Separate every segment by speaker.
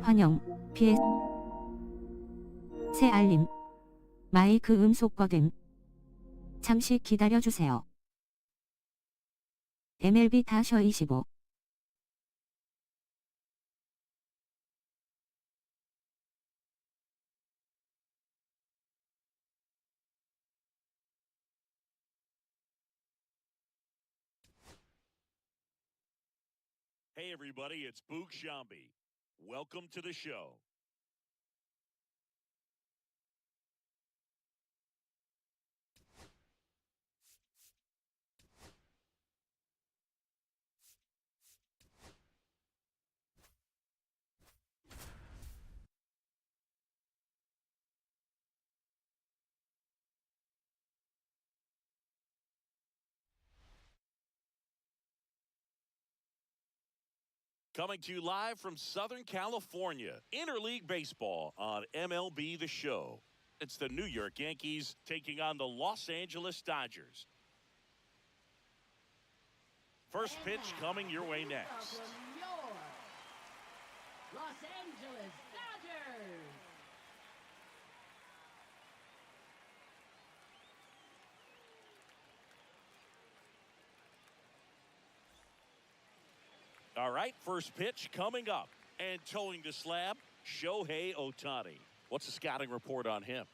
Speaker 1: 환영. PS 새 알림. 마이크 음속 꺼짐. 잠시 기다려주세요. MLB 다셔 25.
Speaker 2: Hey everybody, it's Kbo생중계. Welcome to the show. Coming to you live from Southern California, Interleague Baseball on MLB The Show. It's the New York Yankees taking on the Los Angeles Dodgers. First pitch coming your way next.
Speaker 3: From your Los Angeles Dodgers.
Speaker 2: All right, first pitch coming up. And towing the slab, Shohei Ohtani. What's the scouting report on him?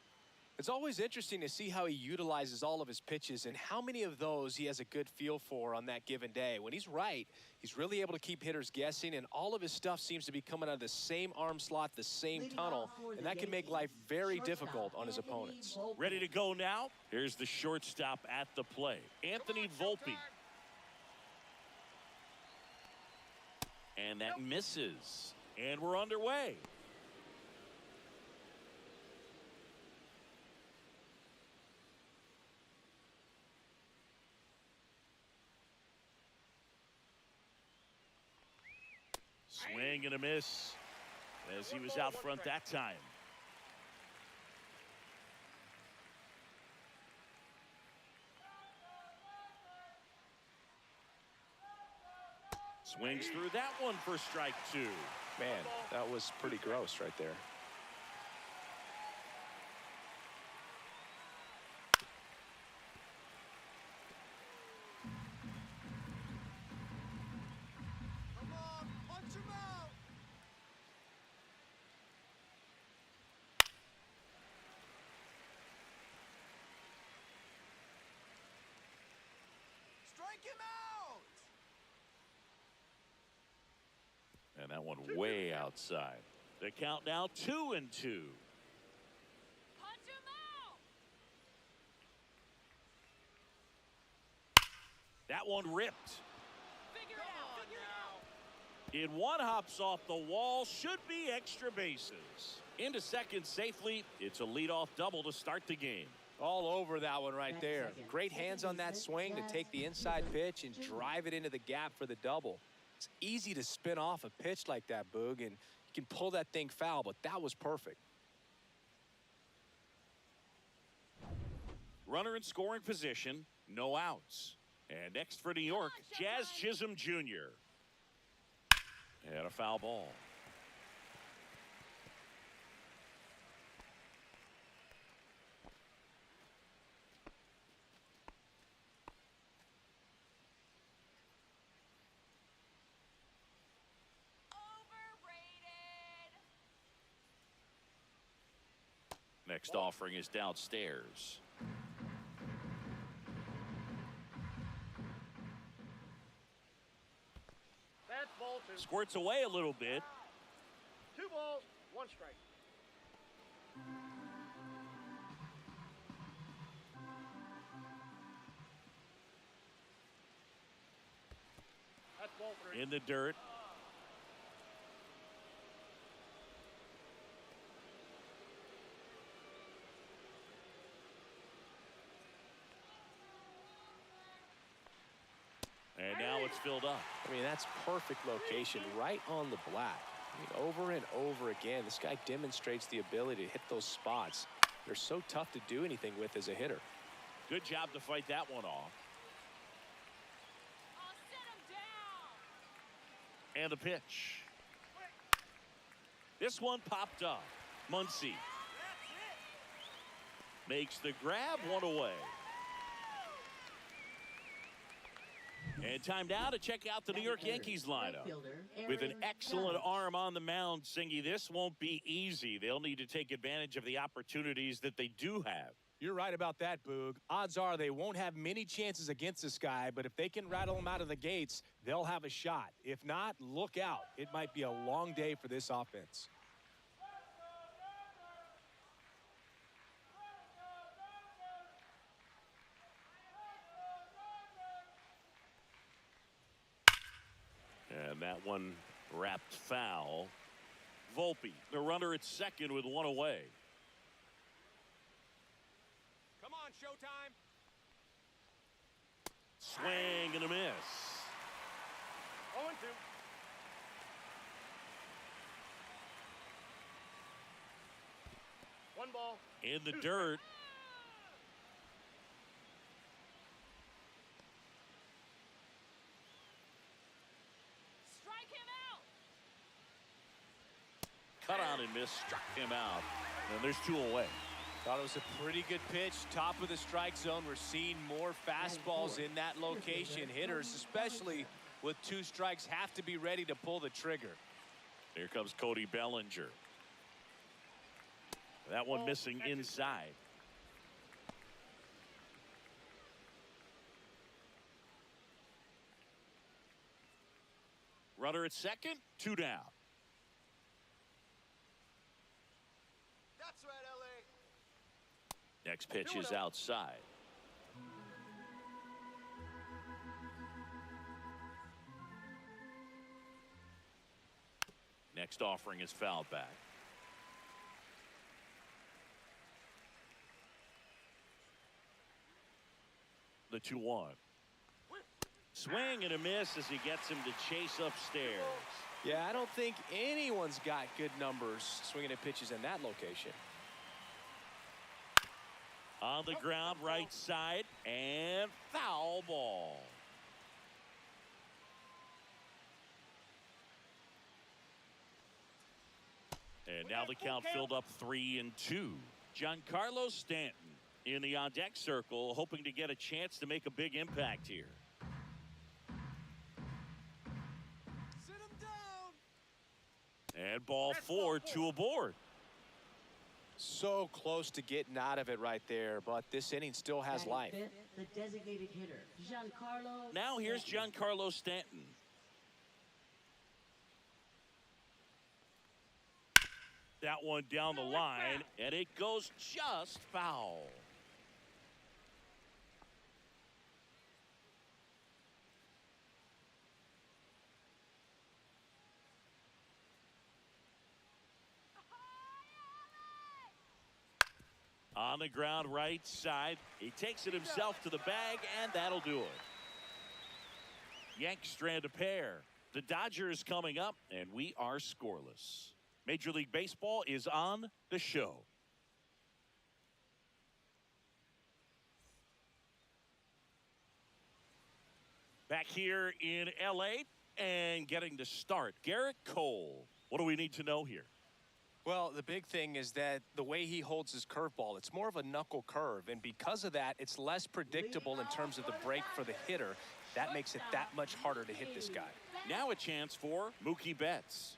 Speaker 4: It's always interesting to see how he utilizes all of his pitches and how many of those he has a good feel for on that given day. When he's right, he's really able to keep hitters guessing, and all of his stuff seems to be coming out of the same arm slot, the same tunnel, and that can make life very difficult on his opponents.
Speaker 2: Ready to go now? Here's the shortstop at the plate, Anthony Volpe. And that misses. And we're underway. Swing and a miss as he was out front that time. Swings through that one for strike two.
Speaker 4: Man, that was pretty gross right there.
Speaker 5: Come on, punch him out. Strike him out.
Speaker 2: And that one way outside. The count now 2-2.
Speaker 3: Punch him out.
Speaker 2: That one ripped.
Speaker 3: Figure it out. Figure it out.
Speaker 2: In one hops off the wall, should be extra bases. Into second safely. It's a leadoff double to start the game.
Speaker 4: All over that one right there. Great hands on that swing to take the inside pitch and drive it into the gap for the double. It's easy to spin off a pitch like that, Boog, and you can pull that thing foul, but that was perfect.
Speaker 2: Runner in scoring position, no outs. And next for New York, Jazz Chisholm Jr. And a foul ball. Next offering is downstairs.
Speaker 6: That's ball two.
Speaker 2: Squirts away a little bit.
Speaker 6: 2 balls, 1 strike. That's ball 3.
Speaker 2: In the dirt. And now it's filled up.
Speaker 4: I mean, that's perfect location, right on the black. I mean, over and over again, this guy demonstrates the ability to hit those spots. They're so tough to do anything with as a hitter.
Speaker 2: Good job to fight that one off.
Speaker 3: I'll set him down.
Speaker 2: And the pitch. This one popped up. Muncy makes the grab, one away. And time now to check out the New York Yankees lineup. With an excellent arm on the mound, Singy, this won't be easy. They'll need to take advantage of the opportunities that they do have.
Speaker 7: You're right about that, Boog. Odds are they won't have many chances against this guy, but if they can rattle him out of the gates, they'll have a shot. If not, look out. It might be a long day for this offense.
Speaker 2: And that one wrapped foul. Volpe, the runner at second with one away.
Speaker 5: Come on, Showtime.
Speaker 2: Swing and a miss.
Speaker 6: 0-2. One ball.
Speaker 2: In the dirt.
Speaker 3: Strike him out.
Speaker 2: Cut on and miss, struck him out. And there's two away.
Speaker 4: Thought it was a pretty good pitch. Top of the strike zone. We're seeing more fastballs in that location. Hitters, especially with two strikes, have to be ready to pull the trigger.
Speaker 2: Here comes Cody Bellinger. That one missing inside. Runner at second, two down.
Speaker 5: That's right, LA.
Speaker 2: Next pitch is outside. Next offering is fouled back. The 2-1. Swing and a miss as he gets him to chase upstairs.
Speaker 4: Yeah, I don't think anyone's got good numbers swinging at pitches in that location.
Speaker 2: On the ground, right side, and foul ball. And now the count filled up 3-2. Giancarlo Stanton in the on-deck circle, hoping to get a chance to make a big impact here.
Speaker 5: Sit him down.
Speaker 2: And ball 4, 2 aboard.
Speaker 4: So close to getting out of it right there, but this inning still has life.
Speaker 8: The designated hitter, Giancarlo.
Speaker 2: Now here's Giancarlo Stanton. That one down the line, and it goes just foul. On the ground, right side. He takes it himself to the bag, and that'll do it. Yanks strand a pair. The Dodgers coming up, and we are scoreless. Major League Baseball is on the show. Back here in LA and getting to start, Garrett Cole. What do we need to know here?
Speaker 4: Well, the big thing is that the way he holds his curveball, it's more of a knuckle curve, and because of that, it's less predictable in terms of the break for the hitter. That makes it that much harder to hit this guy.
Speaker 2: Now a chance for Mookie Betts.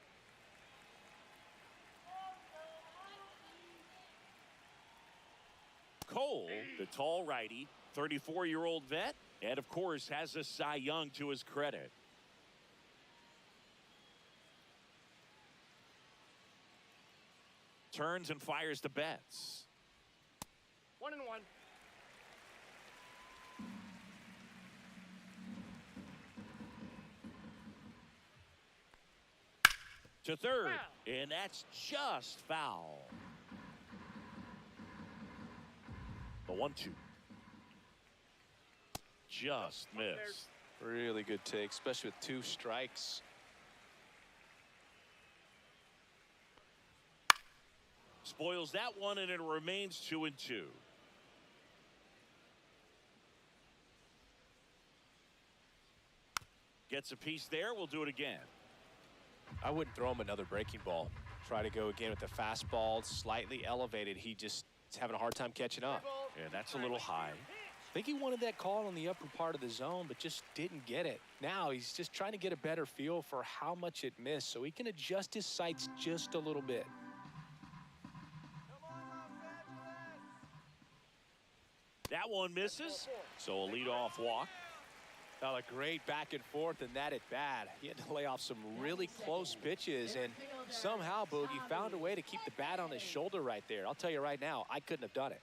Speaker 2: Cole, the tall righty, 34-year-old vet, and of course has a Cy Young to his credit. Turns and fires to Betts.
Speaker 6: 1-1.
Speaker 2: To third,
Speaker 6: Foul.
Speaker 2: and that's just foul. The 1-2. Just missed.
Speaker 4: Really good take, especially with two strikes.
Speaker 2: Spoils that one, and it remains 2-2. Gets a piece there. We'll do it again.
Speaker 4: I wouldn't throw him another breaking ball. Try to go again with the fastball, slightly elevated. He just is having a hard time catching up.
Speaker 2: Yeah, that's a little high.
Speaker 4: I think he wanted that call on the upper part of the zone, but just didn't get it. Now he's just trying to get a better feel for how much it missed so he can adjust his sights just a little bit.
Speaker 2: That one misses, so a leadoff walk.
Speaker 4: Now a great back and forth and that at bat. He had to lay off some really close pitches, and somehow Boogie found a way to keep the bat on his shoulder right there. I'll tell you right now, I couldn't have done it.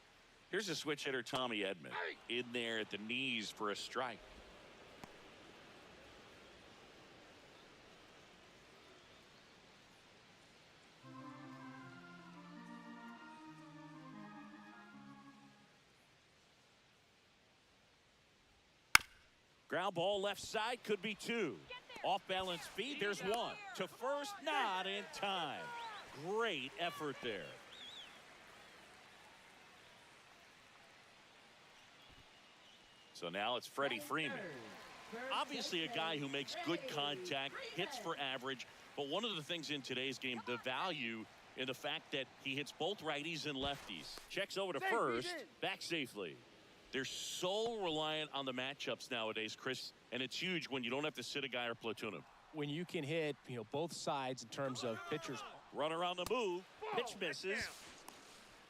Speaker 2: Here's a switch hitter, Tommy Edman, in there at the knees for a strike. Ground ball left side, could be two. Off balance speed, there's one. To first, not in time. Great effort there. So now it's Freddie Freeman. Obviously a guy who makes good contact, hits for average, but one of the things in today's game, the value in the fact that he hits both righties and lefties. Checks over to first, back safely. They're so reliant on the matchups nowadays, Chris, and it's huge when you don't have to sit a guy or platoon him.
Speaker 4: When you can hit, both sides in terms of pitchers.
Speaker 2: Run around the move, pitch misses,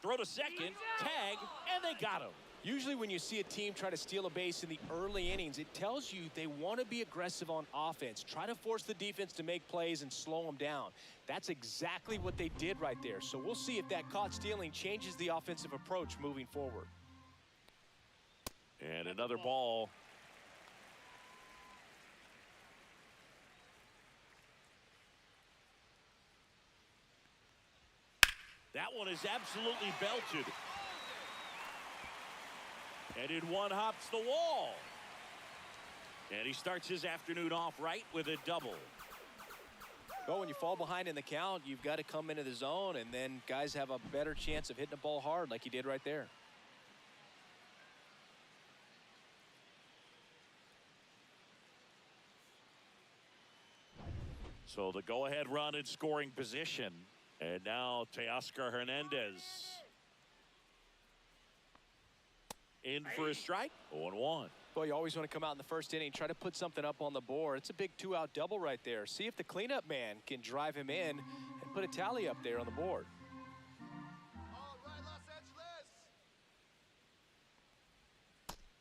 Speaker 2: throw to second, tag, and they got him.
Speaker 4: Usually when you see a team try to steal a base in the early innings, it tells you they want to be aggressive on offense. Try to force the defense to make plays and slow them down. That's exactly what they did right there. So we'll see if that caught stealing changes the offensive approach moving forward.
Speaker 2: And another ball. That one is absolutely belted. And in one hops the wall. And he starts his afternoon off right with a double.
Speaker 4: Well, when you fall behind in the count, you've got to come into the zone, and then guys have a better chance of hitting the ball hard like he did right there.
Speaker 2: So the go-ahead run in scoring position. And now Teoscar Hernandez. In for a strike, 0-1.
Speaker 4: Well, you always want to come out in the first inning, try to put something up on the board. It's a big two-out double right there. See if the cleanup man can drive him in and put a tally up there on the board.
Speaker 5: All right, Los Angeles.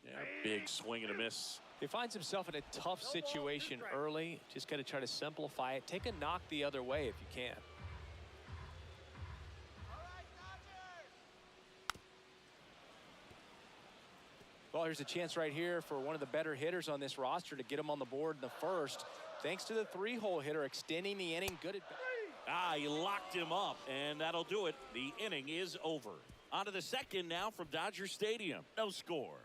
Speaker 2: Yeah, big swing and a miss.
Speaker 4: He finds himself in a tough situation early. Just got to try to simplify it. Take a knock the other way if you can. Well, here's a chance right here for one of the better hitters on this roster to get him on the board in the first. Thanks to the three-hole hitter extending the inning. Good at bat.
Speaker 2: He locked him up, and that'll do it. The inning is over. On to the second now from Dodger Stadium. No score.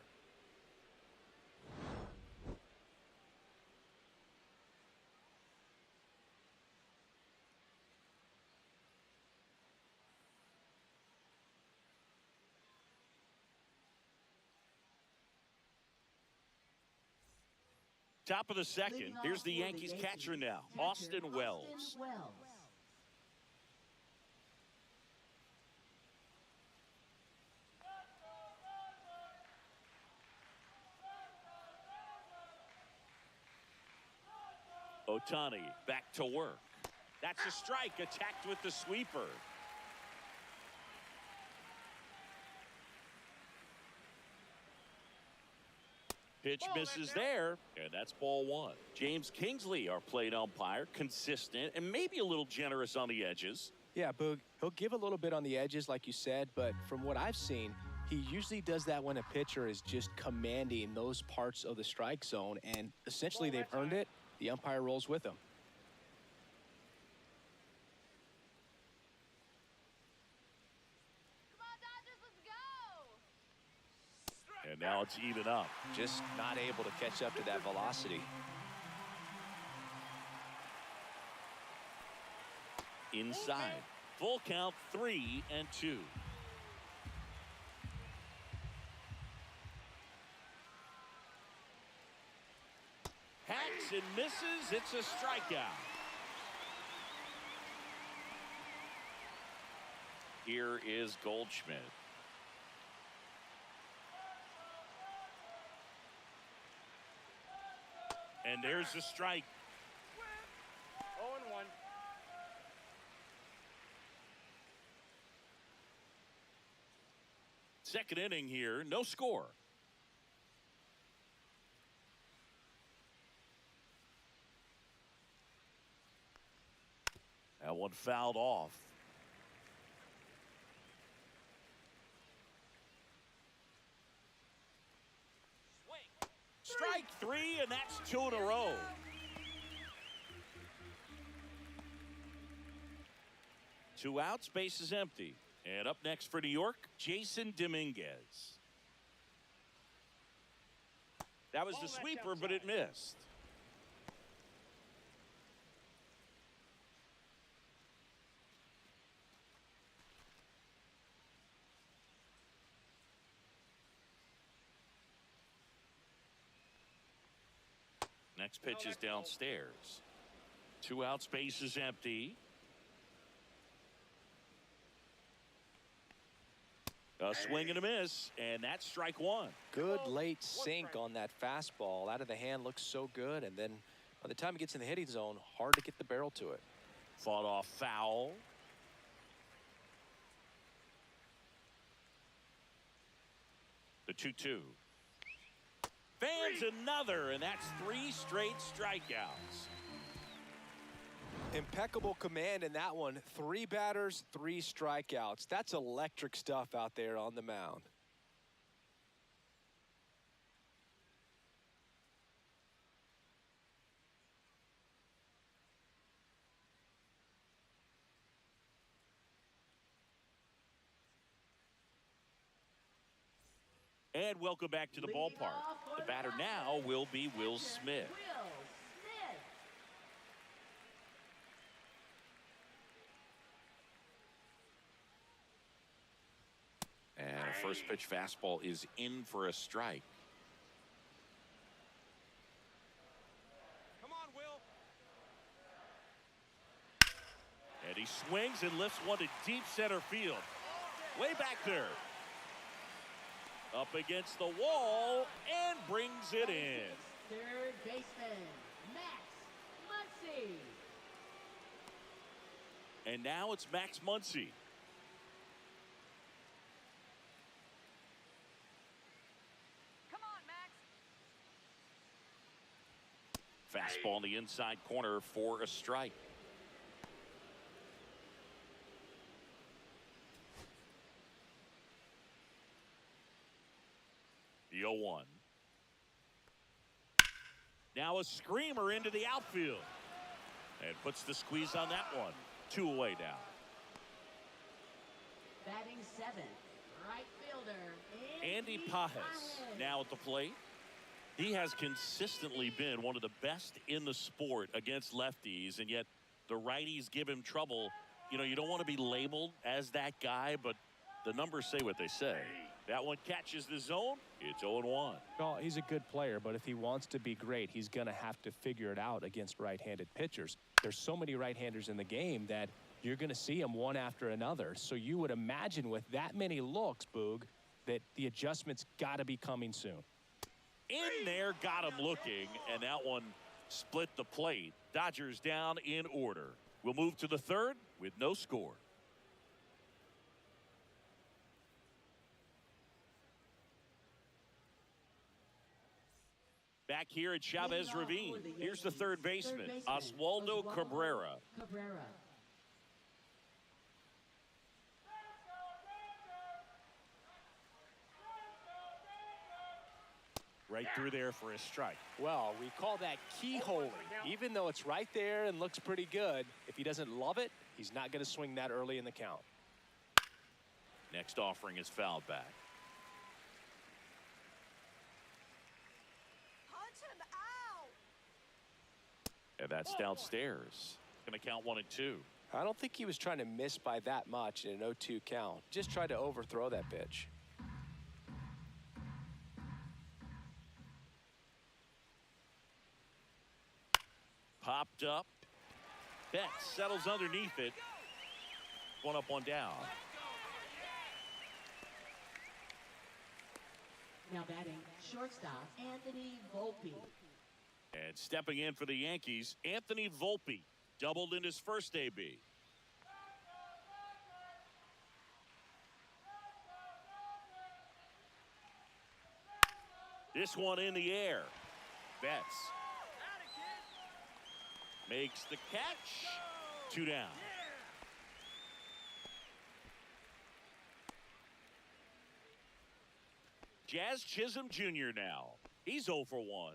Speaker 2: Top of the second. Here's the Yankees catcher now, Austin Wells. Ohtani back to work. That's a strike, attacked with the sweeper. Pitch misses there, and that's ball one. James Kingsley, our plate umpire, consistent and maybe a little generous on the edges.
Speaker 4: Yeah, Boog, he'll give a little bit on the edges, like you said, but from what I've seen, he usually does that when a pitcher is just commanding those parts of the strike zone, and essentially they've earned it. The umpire rolls with them.
Speaker 2: And now it's even up.
Speaker 4: Just not able to catch up to that velocity.
Speaker 2: Inside. Full count, 3-2. Hacks and misses. It's a strikeout. Here is Goldschmidt. And there's the strike.
Speaker 6: 0-1.
Speaker 2: Second inning here, no score. That one fouled off. Strike three, and that's two in a row. Two outs, base is empty. And up next for New York, Jason Dominguez. That was the sweeper, but it missed. Next pitch is downstairs. Two outs, base is empty. A swing and a miss, and that's strike one.
Speaker 4: Good late sink on that fastball. Out of the hand, looks so good, and then by the time it gets in the hitting zone, hard to get the barrel to it.
Speaker 2: Fought off foul. The 2-2. Fans another, and that's three straight strikeouts.
Speaker 4: Impeccable command in that one. 3 batters, 3 strikeouts. That's electric stuff out there on the mound.
Speaker 2: And welcome back to the ballpark. The batter now will be Will Smith. And a first pitch fastball is in for a strike.
Speaker 6: Come on, Will.
Speaker 2: And he swings and lifts one to deep center field. Way back there. Up against the wall and brings it in.
Speaker 8: Third baseman, Max Muncy.
Speaker 2: And now it's Max Muncy.
Speaker 3: Come on, Max.
Speaker 2: Fastball in the inside corner for a strike. The 0-1. Now a screamer into the outfield. And puts the squeeze on that one. 2 away now.
Speaker 8: Batting 7th, right fielder,
Speaker 2: Andy Pajes now at the plate. He has consistently been one of the best in the sport against lefties, and yet the righties give him trouble. You know, you don't want to be labeled as that guy, but the numbers say what they say. That one catches the zone. It's 0-1.
Speaker 7: Well, he's a good player, but if he wants to be great, he's going to have to figure it out against right-handed pitchers. There's so many right-handers in the game that you're going to see them one after another. So you would imagine with that many looks, Boog, that the adjustments got to be coming soon.
Speaker 2: In there, got him looking, and that one split the plate. Dodgers down in order. We'll move to the third with no score. Back here at Chavez Ravine, here's the third baseman, Oswaldo Cabrera. Right through there for a strike.
Speaker 4: Well, we call that keyholing. Even though it's right there and looks pretty good, if he doesn't love it, he's not going to swing that early in the count.
Speaker 2: Next offering is fouled back. And that's downstairs. Going to count 1 and 2.
Speaker 4: I don't think he was trying to miss by that much in an 0-2 count. Just tried to overthrow that pitch.
Speaker 2: Popped up. Beck settles underneath it. 1 up, 1 down.
Speaker 8: Now batting, shortstop, Anthony Volpe.
Speaker 2: And stepping in for the Yankees, Anthony Volpe doubled in his first AB. This one in the air. Betts makes the catch. 2 down. Jazz Chisholm Jr. now. He's 0 for 1.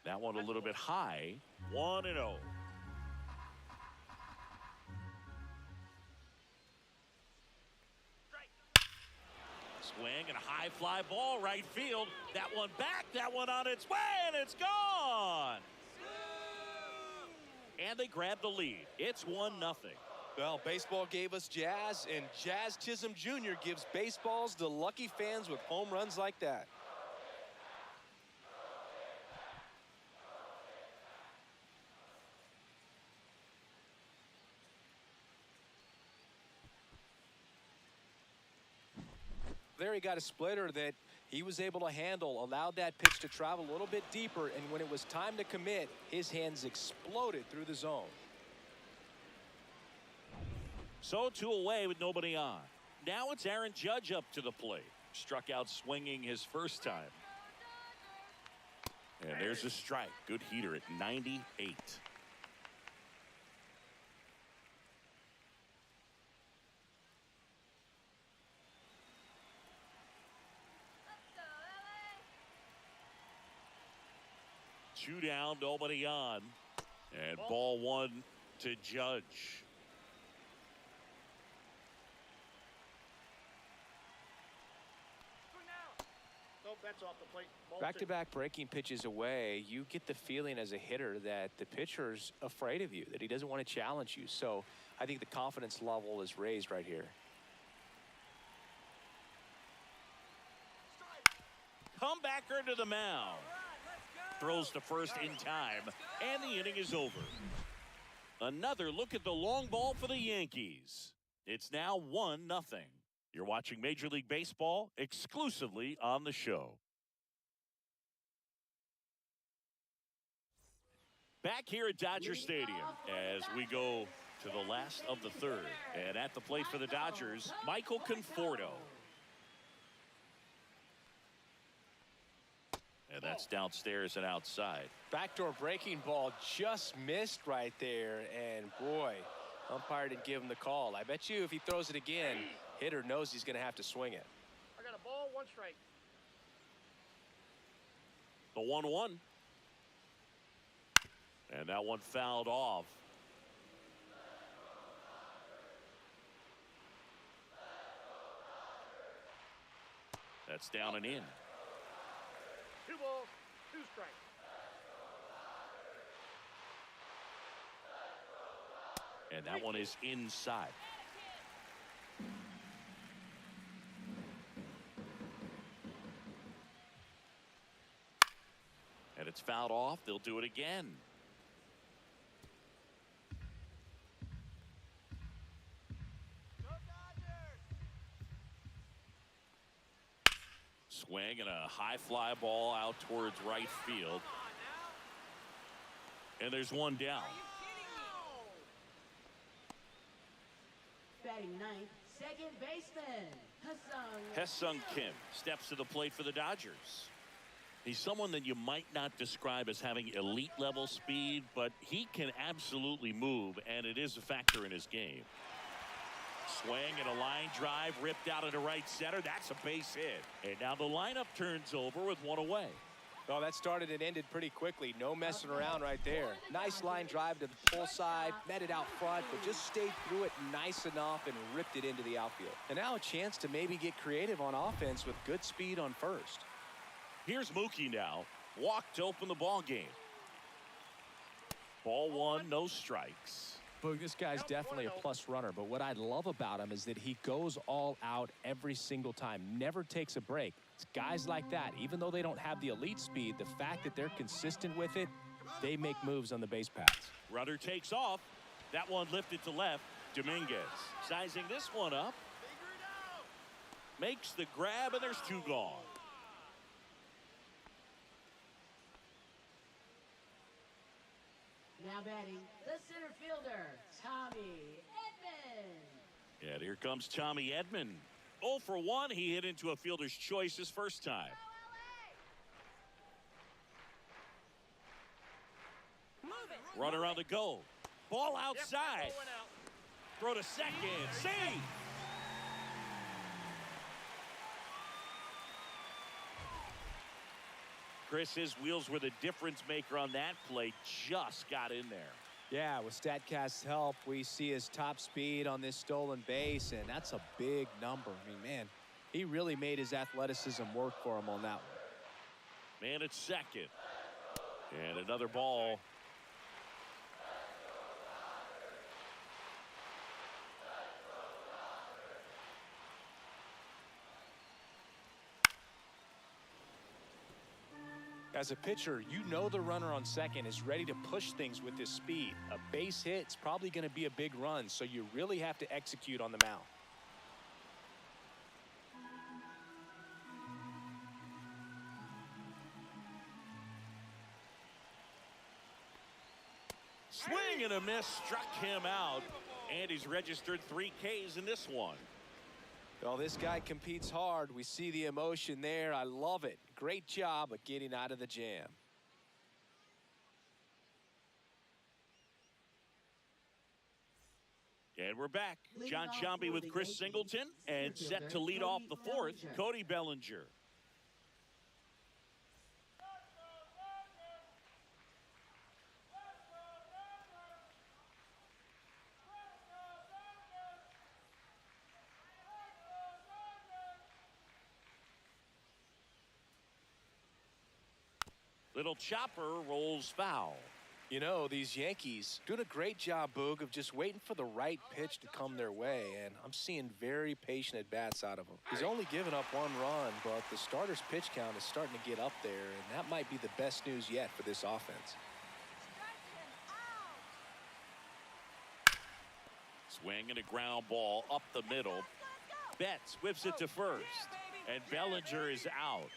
Speaker 2: That one a little bit high. 1-0. Swing and a high fly ball right field. That one back, that one on its way, and it's gone. And they grab the lead. It's 1-0.
Speaker 4: Well, baseball gave us Jazz, and Jazz Chisholm Jr. gives baseballs to lucky fans with home runs like that. There he got a splitter that he was able to handle, allowed that pitch to travel a little bit deeper, and when it was time to commit, his hands exploded through the zone.
Speaker 2: So 2 away with nobody on. Now it's Aaron Judge up to the plate. Struck out swinging his first time. And there's a strike. Good heater at 98. Two down, nobody on. And ball 1 to Judge.
Speaker 6: Nope, that's off the plate. Ball 2.
Speaker 4: Back-to-back breaking pitches away, you get the feeling as a hitter that the pitcher's afraid of you, that he doesn't want to challenge you. So I think the confidence level is raised right here.
Speaker 2: Comebacker to the mound. Throws to first in time, and the inning is over. Another look at the long ball for the Yankees. It's now 1-0. You're watching Major League Baseball exclusively on the show. Back here at Dodger Stadium as we go to the last of the third. And at the plate for the Dodgers, Michael Conforto. And that's downstairs and outside.
Speaker 4: Backdoor breaking ball just missed right there, and boy, umpire didn't give him the call. I bet you if he throws it again, hitter knows he's going to have to swing it.
Speaker 6: I got a ball, 1 strike.
Speaker 2: The 1-1. And that one fouled off. That's down and in.
Speaker 6: 2 balls, 2 strikes.
Speaker 2: And that one is inside. And it's fouled off. They'll do it again. Swing and a high fly ball out towards right field. And there's one down.
Speaker 8: Batting ninth, second baseman,
Speaker 2: Kboesung Kim steps to the plate for the Dodgers. He's someone that you might not describe as having elite level speed, but he can absolutely move, and it is a factor in his game. Swing and a line drive ripped out into right center. That's a base hit. And now the lineup turns over with one away.
Speaker 4: Well, that started and ended pretty quickly. No messing around right there. Nice line drive to the pull side, met it out front, but just stayed through it nice enough and ripped it into the outfield. And now a chance to maybe get creative on offense with good speed on first.
Speaker 2: Here's Mookie now. Walk to open the ball game. Ball 1, no strikes.
Speaker 7: Boog, this guy's definitely a plus runner, but what I love about him is that he goes all out every single time, never takes a break. It's guys like that, even though they don't have the elite speed, the fact that they're consistent with it, they make moves on the base paths.
Speaker 2: Runner takes off. That one lifted to left. Dominguez sizing this one up. Makes the grab, and there's two gone.
Speaker 8: Now batting, the center fielder, Tommy Edman.
Speaker 2: And here comes Tommy Edman. 0 for 1. He hit into a fielder's choice his first time. Runner on the go. Ball outside. Throw to second. Save. Chris, his wheels were the difference maker on that play. Just got in there.
Speaker 4: Yeah, with StatCast's help, we see his top speed on this stolen base, and that's a big number. I mean, man, he really made his athleticism work for him on that one.
Speaker 2: Man at second. And another ball.
Speaker 7: As a pitcher, you know the runner on second is ready to push things with his speed. A base hit's probably going to be a big run, so you really have to execute on the mound.
Speaker 2: Swing and a miss, struck him out. And he's registered 3 Ks in this one.
Speaker 4: Well, this guy competes hard. We see the emotion there. I love it. Great job of getting out of the jam.
Speaker 2: And we're back. John Sciambi with Chris Singleton, and set to lead off the fourth, Cody Bellinger. Little chopper rolls foul.
Speaker 4: You know, these Yankees doing a great job, Boog, of just waiting for the right pitch to come their way, and I'm seeing very patient at-bats out of him. He's only given up 1 run, but the starter's pitch count is starting to get up there, and that might be the best news yet for this offense.
Speaker 2: Swing and a ground ball up the middle. Betts whips it to first, and Bellinger is out.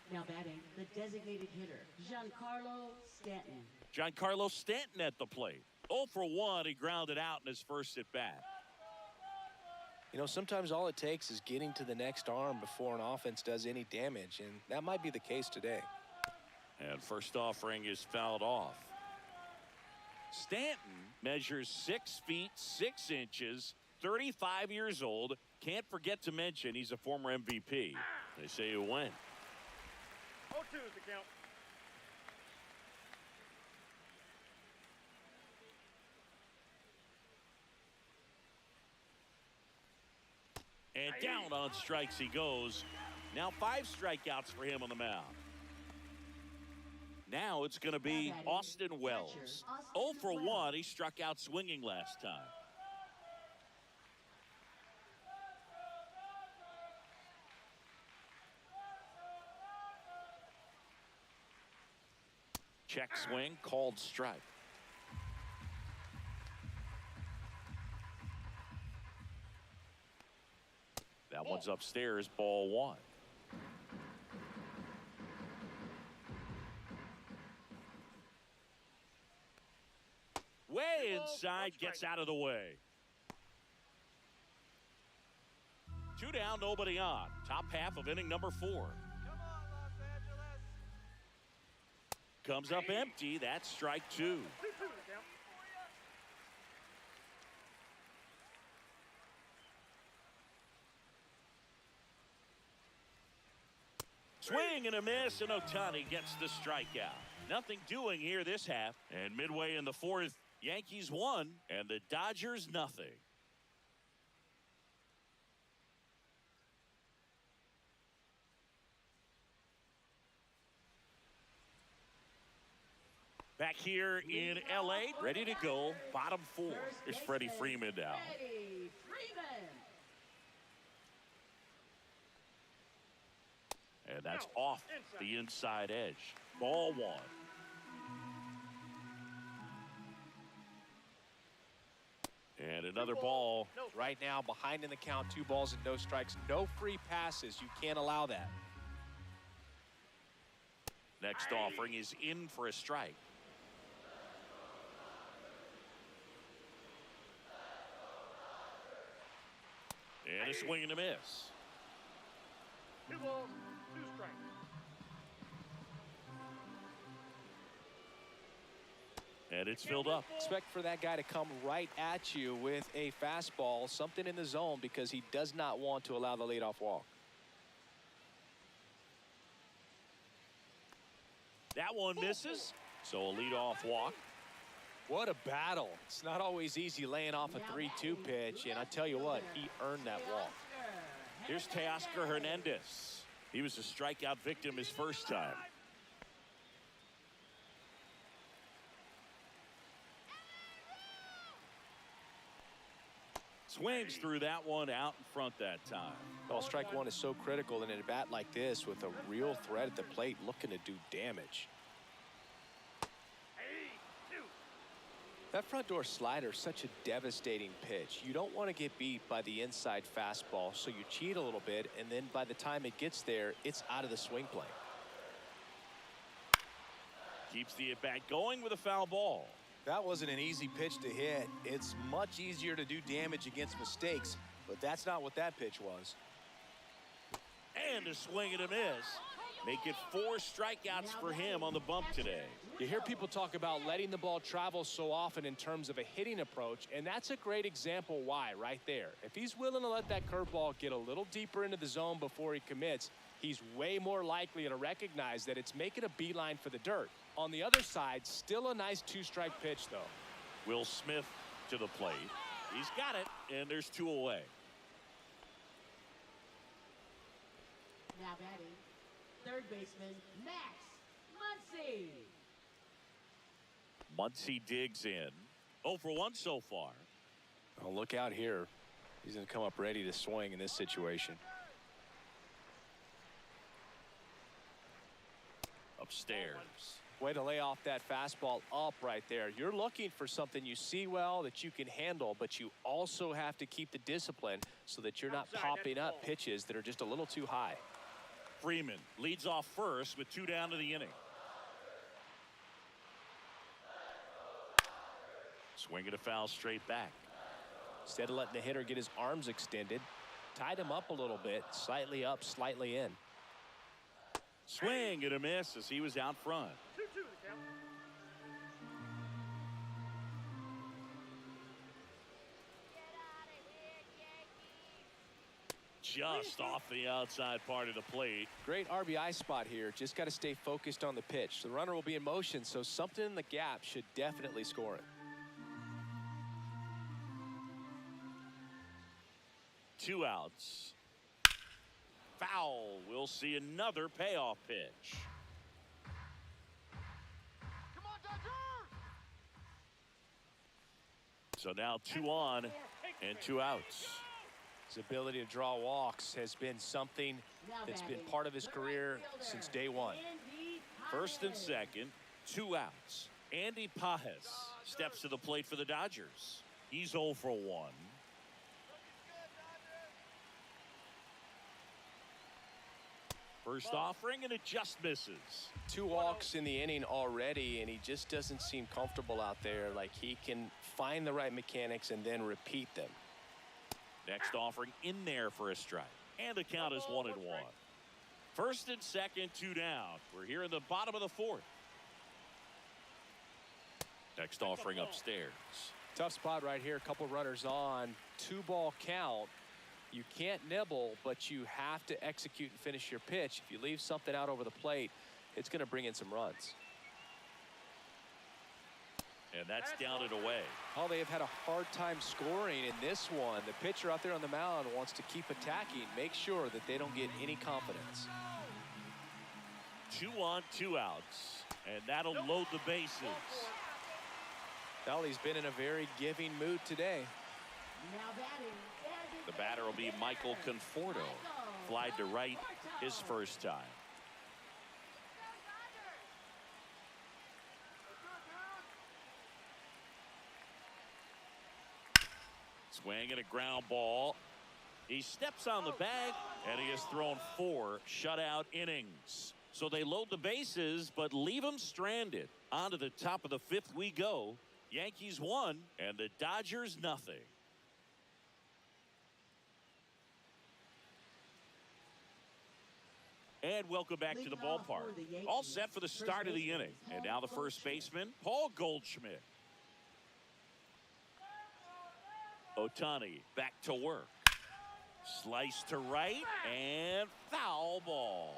Speaker 8: Now batting, the designated hitter, Giancarlo Stanton.
Speaker 2: Giancarlo Stanton at the plate. 0 for 1. He grounded out in his first at bat.
Speaker 4: You know, sometimes all it takes is getting to the next arm before an offense does any damage, and that might be the case today.
Speaker 2: And first offering is fouled off. Stanton measures 6 feet 6 inches, 35 years old. Can't forget to mention he's a former MVP. They say he'll win.
Speaker 6: 0-2 is the count.
Speaker 2: And down on strikes he goes. Now 5 strikeouts for him on the mound. Now it's going to be Austin Wells. 0 for 1. He struck out swinging last time. Check swing, called strike. That one's upstairs, ball 1. Way inside, gets out of the way. 2 down, nobody on. Top half of inning number 4. Comes up empty. That's strike 2.
Speaker 6: 2-2 is the count.
Speaker 2: Swing and a miss, and Ohtani gets the strikeout. Nothing doing here this half. And midway in the 4th, Yankees 1 and the Dodgers nothing. Back here in LA, ready to go. Bottom 4. There's Freddie Freeman now.
Speaker 8: Freddie Freeman.
Speaker 2: And that's off the inside edge. Ball one. And another ball.
Speaker 4: Right now, behind in the count, 2 balls and no strikes. No free passes. You can't allow that.
Speaker 2: Next offering is in for a strike. And a swing and a miss.
Speaker 6: 2 balls, 2 strikes.
Speaker 2: And it's filled up.
Speaker 4: Expect for that guy to come right at you with a fastball, something in the zone, because he does not want to allow the leadoff walk.
Speaker 2: That one misses. So a leadoff walk.
Speaker 4: What a battle. It's not always easy laying off a 3-2 pitch, and I tell you what, he earned that walk.
Speaker 2: Here's Teoscar Hernandez. He was a strikeout victim his first time. Swings through that one out in front that time.
Speaker 4: Well, strike one is so critical in a bat like this with a real threat at the plate looking to do damage. That front door slider is such a devastating pitch. You don't want to get beat by the inside fastball, so you cheat a little bit, and then by the time it gets there, it's out of the swing plane.
Speaker 2: Keeps the at-bat going with a foul ball.
Speaker 9: That wasn't an easy pitch to hit. It's much easier to do damage against mistakes, but that's not what that pitch was.
Speaker 2: And a swing and a miss. Make it 4 strikeouts for him on the bump today.
Speaker 7: You hear people talk about letting the ball travel so often in terms of a hitting approach, and that's a great example why right there. If he's willing to let that curveball get a little deeper into the zone before he commits, he's way more likely to recognize that it's making a beeline for the dirt. On the other side, still a nice 2-strike pitch, though.
Speaker 2: Will Smith to the plate. He's got it, and there's 2 away.
Speaker 8: Now batting, third baseman, Max Muncy.
Speaker 2: Muncy digs in. 0 for 1 so far.
Speaker 4: Oh, look out here. He's going to come up ready to swing in this situation.
Speaker 2: Upstairs.
Speaker 4: Way to lay off that fastball up right there. You're looking for something you see well that you can handle, but you also have to keep the discipline so that you're not popping up pitches that are just a little too high.
Speaker 2: Freeman leads off first with 2 down to the inning. Swinging a foul straight back.
Speaker 4: Instead of letting the hitter get his arms extended, tied him up a little bit, slightly up, slightly in.
Speaker 2: Swing and a miss as he was out front.
Speaker 6: 2-2 the count.
Speaker 2: Just off the outside part of the plate.
Speaker 4: Great RBI spot here. Just got to stay focused on the pitch. The runner will be in motion, so something in the gap should definitely score it.
Speaker 2: 2 outs. Foul. We'll see another payoff pitch.
Speaker 5: Come on, Dodgers!
Speaker 2: So now 2 on and 2 outs.
Speaker 4: His ability to draw walks has been something that's been part of his career since day one.
Speaker 2: First and second, 2 outs. Andy Pajes steps to the plate for the Dodgers. He's 0 for 1. First offering, and it just misses.
Speaker 4: 2 walks in the inning already, and he just doesn't seem comfortable out there. Like he can find the right mechanics and then repeat them.
Speaker 2: Next offering in there for a strike. And the count is 1-1. First and second, 2 down. We're here in the bottom of the 4th. Next offering upstairs.
Speaker 4: Tough spot right here. A couple runners on. 2-ball count. You can't nibble, but you have to execute and finish your pitch. If you leave something out over the plate, it's going to bring in some runs.
Speaker 2: And that's down and away.
Speaker 4: Oh, they have had a hard time scoring in this one. The pitcher out there on the mound wants to keep attacking, make sure that they don't get any confidence.
Speaker 2: 2 on, 2 outs. And that'll load the bases.
Speaker 4: Well, he's been in a very giving mood today.
Speaker 8: Now batting,
Speaker 2: The batter will be Michael Conforto. Flied to right his first time. Swing and a ground ball. He steps on the bag, and he has thrown 4 shutout innings. So they load the bases, but leave him stranded. On to the top of the 5th we go. Yankees 1, and the Dodgers nothing. And welcome back to the ballpark. All set for the start of the inning. And now the first baseman, Paul Goldschmidt. Ohtani back to work. Slice to right and foul ball.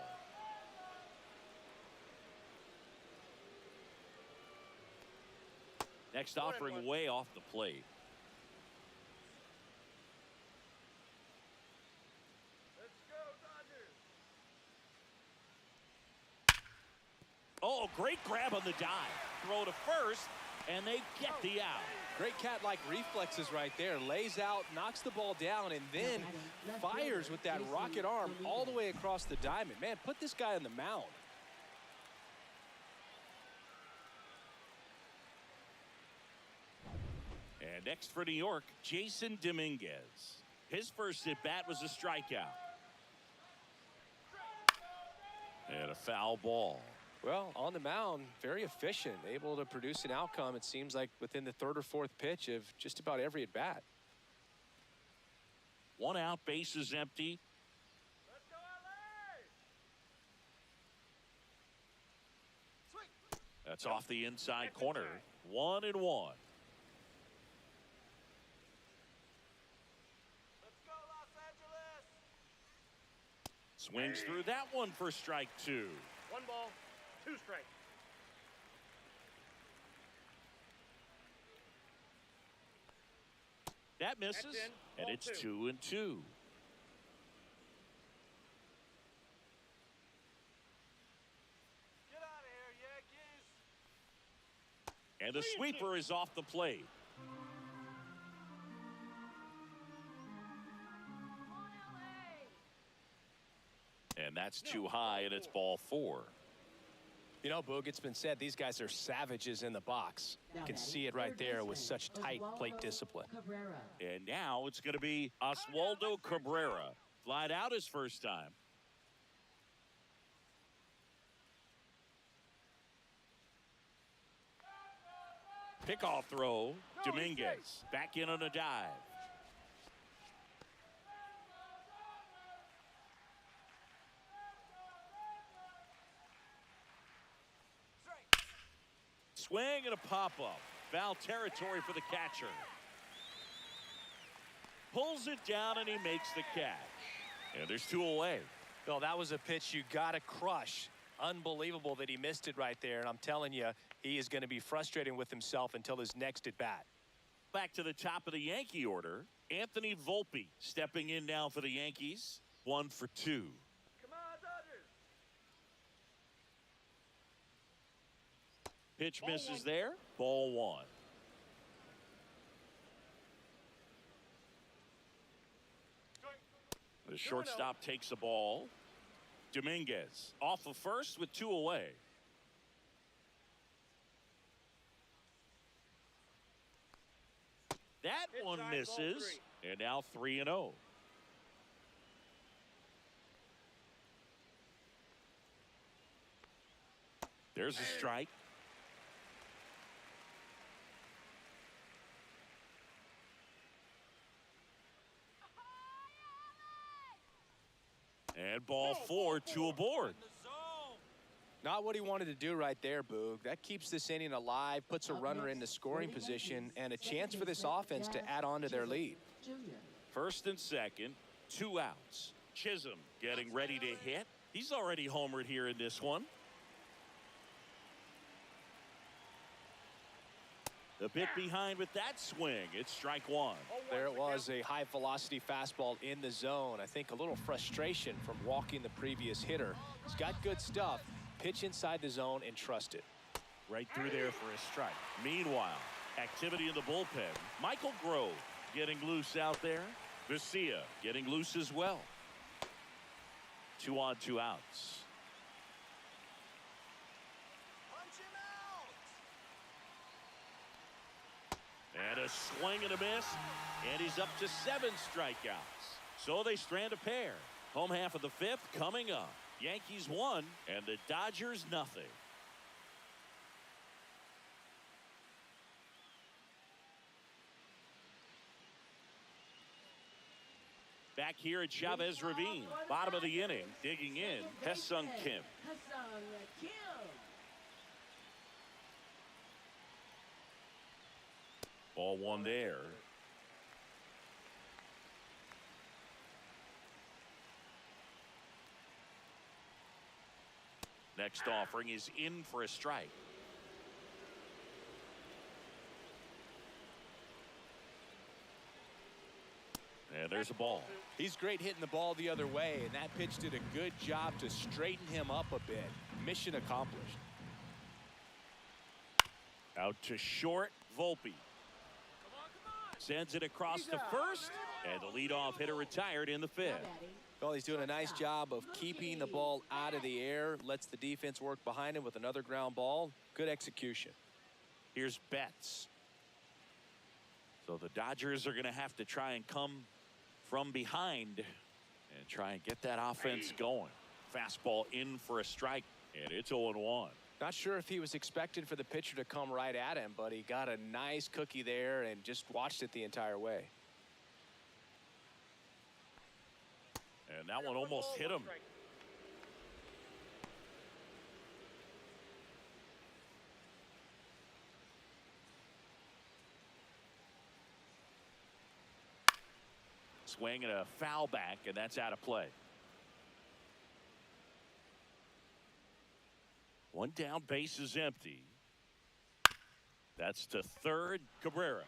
Speaker 2: Next offering way off the plate.
Speaker 6: Let's go, Dodgers.
Speaker 2: Oh, great grab on the dive. Throw to first, and they get the out.
Speaker 4: Great cat-like reflexes right there. Lays out, knocks the ball down, and then fires with that rocket arm all the way across the diamond. Man, put this guy on the mound.
Speaker 2: And next for New York, Jason Dominguez. His first at-bat was a strikeout. And a foul ball.
Speaker 4: Well, on the mound, very efficient, able to produce an outcome, it seems like, within the 3rd or 4th pitch of just about every at-bat.
Speaker 2: 1 out, bases empty.
Speaker 6: Let's go, LA! Swing.
Speaker 2: That's off the inside corner. 1-1.
Speaker 6: Let's go, Los Angeles!
Speaker 2: Swings through that one for strike 2.
Speaker 6: 1 ball, 2 strikes.
Speaker 2: That misses,
Speaker 6: That's in.
Speaker 2: and
Speaker 6: Ball
Speaker 2: it's
Speaker 6: 2.
Speaker 2: 2-2.
Speaker 6: Get out of here, Yankees!
Speaker 2: And the sweeper is off the plate. And that's too high, and it's ball 4.
Speaker 7: You know, Boog, it's been said these guys are savages in the box. You can see it right there with such tight plate discipline.
Speaker 2: And now it's going to be Oswaldo Cabrera. Flied out his first time. Pickoff throw. Dominguez back in on a dive. Swing and a pop-up. Foul territory for the catcher. Pulls it down and he makes the catch. And there's 2 away.
Speaker 4: Well, that was a pitch you got to crush. Unbelievable that he missed it right there. And I'm telling you, he is going to be frustrated with himself until his next at bat.
Speaker 2: Back to the top of the Yankee order. Anthony Volpe stepping in now for the Yankees. 1 for 2.
Speaker 6: Come on, Dodgers!
Speaker 2: Pitch
Speaker 6: Ball
Speaker 2: misses
Speaker 6: 1.
Speaker 2: there. Ball 1. The shortstop takes the ball. Dominguez off of first with 2 away. That one
Speaker 6: Inside, ball
Speaker 2: misses.
Speaker 6: 3.
Speaker 2: And now 3-0. There's a strike. And ball 4, 2 aboard.
Speaker 4: Not what he wanted to do right there, Boog. That keeps this inning alive, puts a runner in the scoring position, and a chance for this offense to add on to their lead.
Speaker 2: First and second, 2 outs. Chisholm getting ready to hit. He's already homered here in this one. A bit behind with that swing. It's strike 1.
Speaker 4: There it was, a high velocity fastball in the zone. I think a little frustration from walking the previous hitter. He's got good stuff. Pitch inside the zone and trust it.
Speaker 2: Right through there for a strike. Meanwhile, activity in the bullpen. Michael Grove getting loose out there. Garcia getting loose as well. 2 on, 2 outs.
Speaker 6: Punch him
Speaker 2: And a swing and a miss. And he's up to 7 strikeouts. So they strand a pair. Home half of the 5th coming up. Yankees 1 and the Dodgers nothing. Back here at Chavez Ravine, bottom of the inning, digging in, Kboesung Kim. Ball 1 there. Next offering is in for a strike. And there's a ball.
Speaker 4: He's great hitting the ball the other way, and that pitch did a good job to straighten him up a bit. Mission accomplished.
Speaker 2: Out to short, Volpe. Sends it across to first, and the leadoff hitter retired in the 5th.
Speaker 4: Well, he's doing a nice job of keeping the ball out of the air, lets the defense work behind him with another ground ball. Good execution.
Speaker 2: Here's Betts. So the Dodgers are going to have to try and come from behind and try and get that offense going. Fastball in for a strike, and it's 0-1.
Speaker 4: Not sure if he was expecting for the pitcher to come right at him, but he got a nice cookie there and just watched it the entire way.
Speaker 2: And that one almost hit him. Swing and a foul back, and that's out of play. One down, base is empty. That's to third, Cabrera.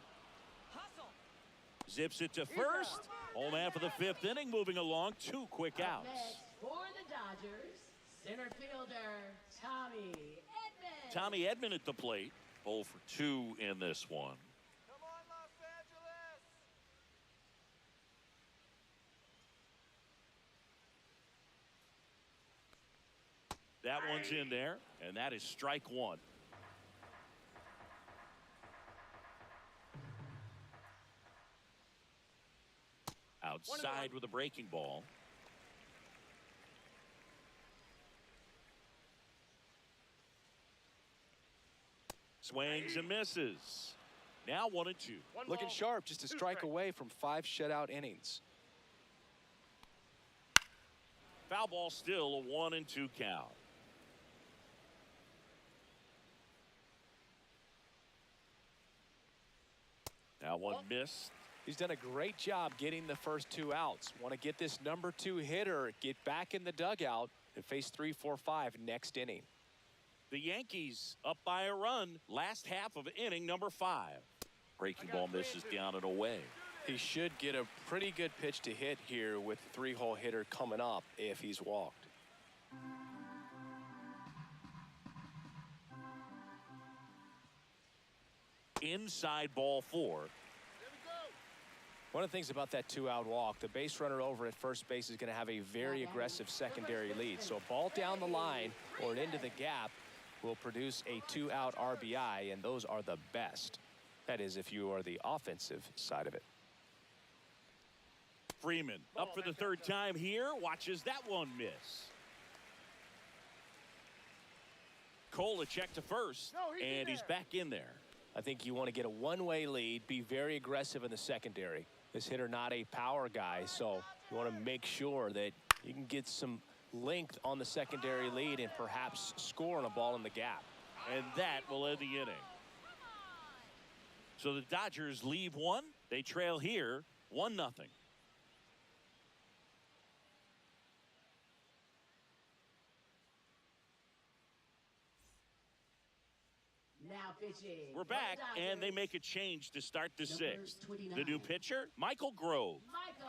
Speaker 2: Zips it to first. Home half of the 5th inning, moving along, 2 quick outs.
Speaker 8: Next for the Dodgers, center fielder Tommy Edman.
Speaker 2: Tommy Edman at the plate. 0 for 2 in this one.
Speaker 6: Come on, Los Angeles.
Speaker 2: That one's in there, and that is strike 1. Outside with a breaking ball. Swings and misses. Now 1-2.
Speaker 4: Looking sharp, just a strike away from 5 shutout innings.
Speaker 2: Foul ball, still a 1-2 count. Now one missed.
Speaker 4: He's done a great job getting the first 2 outs. Want to get this number 2 hitter, get back in the dugout, and face 3, 4, 5 next inning.
Speaker 2: The Yankees up by a run, last half of inning number 5. Breaking ball misses down and away.
Speaker 4: He should get a pretty good pitch to hit here with the 3-hole hitter coming up if he's walked.
Speaker 2: Inside ball 4.
Speaker 4: One of the things about that 2-out walk, the base runner over at first base is going to have a very aggressive secondary lead. So a ball down the line or into the gap will produce a 2-out RBI, and those are the best. That is, if you are the offensive side of it.
Speaker 2: Freeman up for the 3rd time here, watches that one miss. Cole a check to first, and he's back in there.
Speaker 4: I think you want to get a one-way lead, be very aggressive in the secondary. This hitter not a power guy, so you want to make sure that you can get some length on the secondary lead and perhaps score on a ball in the gap.
Speaker 2: And that will end the inning. So the Dodgers leave 1. They trail here 1-0.
Speaker 8: Now pitching.
Speaker 2: We're back, and they make a change to start the 6th. The new pitcher, Michael Grove.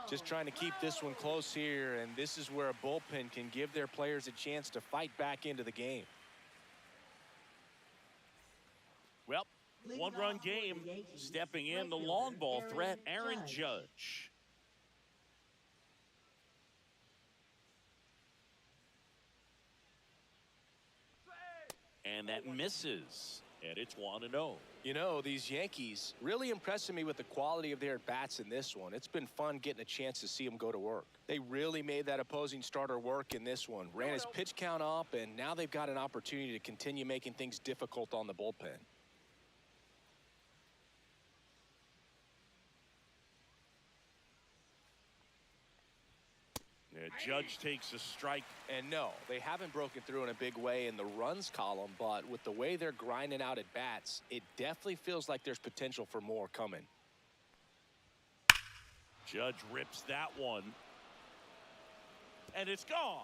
Speaker 4: Just trying to keep this one close here, and this is where a bullpen can give their players a chance to fight back into the game.
Speaker 2: Well, 1-run game. Stepping in, the long ball threat, Aaron Judge. And that misses. And it's 1-0.
Speaker 4: You know, these Yankees really impressing me with the quality of their bats in this one. It's been fun getting a chance to see them go to work. They really made that opposing starter work in this one. Ran his pitch count up, and now they've got an opportunity to continue making things difficult on the bullpen.
Speaker 2: Judge takes a strike.
Speaker 4: And no, they haven't broken through in a big way in the runs column, but with the way they're grinding out at bats, it definitely feels like there's potential for more coming.
Speaker 2: Judge rips that one. And it's gone.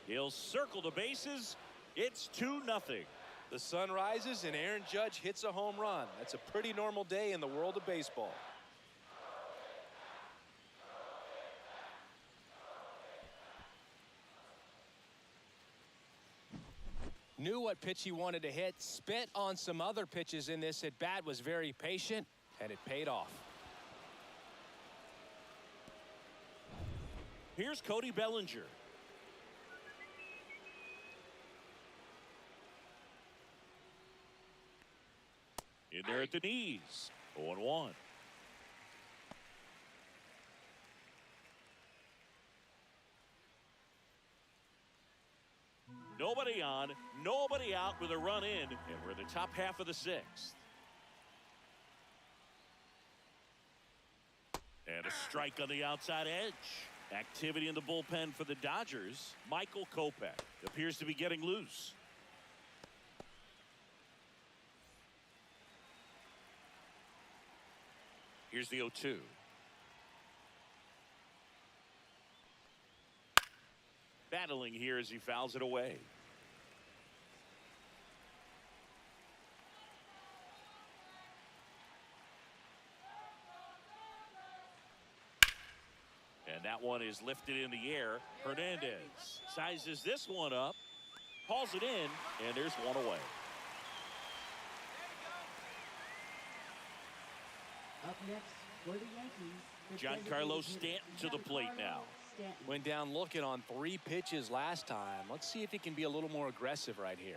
Speaker 2: He'll circle the bases. It's 2-0.
Speaker 4: The sun rises and Aaron Judge hits a home run. That's a pretty normal day in the world of baseball. Knew what pitch he wanted to hit, spit on some other pitches in this at bat, was very patient, and it paid off.
Speaker 2: Here's Cody Bellinger. In there at the knees. 0-1. Nobody on, nobody out with a run in, and we're in the top half of the 6th. And a strike on the outside edge. Activity in the bullpen for the Dodgers. Michael Kopech appears to be getting loose. Here's the 0-2. Battling here as he fouls it away. And that one is lifted in the air. Hernandez sizes this one up, hauls it in, and there's one away.
Speaker 8: Up next for the Yankees,
Speaker 2: Giancarlo Stanton to the plate now.
Speaker 4: Went down looking on 3 pitches last time. Let's see if he can be a little more aggressive right here.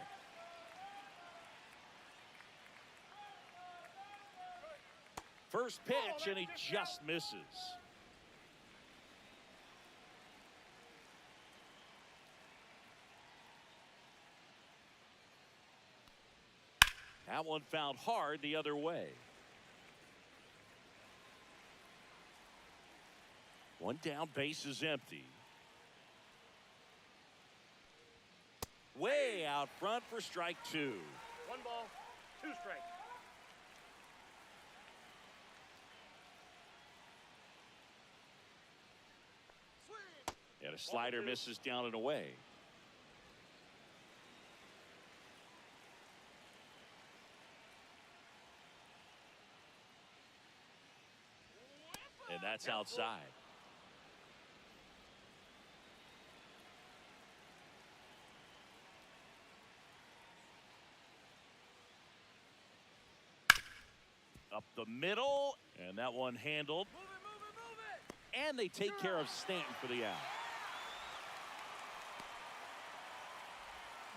Speaker 2: First pitch, and he just misses. That one fouled hard the other way. One down, base is empty. Way out front for strike 2.
Speaker 3: 1 ball, 2 strikes.
Speaker 2: And a slider misses down and away. And that's outside. Up the middle, and that one handled.
Speaker 3: Move it.
Speaker 2: And they take care of Stanton for the out.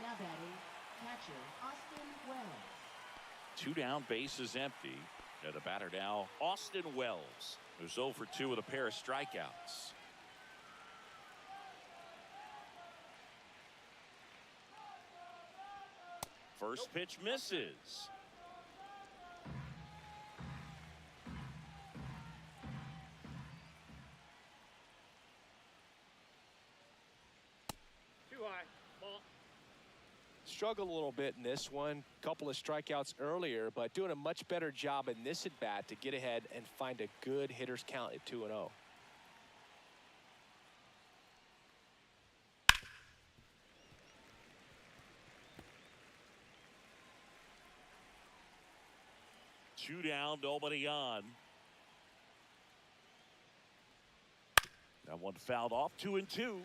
Speaker 8: Now batting, catcher Austin Wells.
Speaker 2: 2 down, base is empty. And the batter now, Austin Wells, who's 0 for 2 with a pair of strikeouts. First pitch misses.
Speaker 3: Too high. Ball.
Speaker 4: Struggled a little bit in this one. Couple of strikeouts earlier, but doing a much better job in this at bat to get ahead and find a good hitter's count at 2-0.
Speaker 2: Two down, nobody on. That one fouled off. 2-2.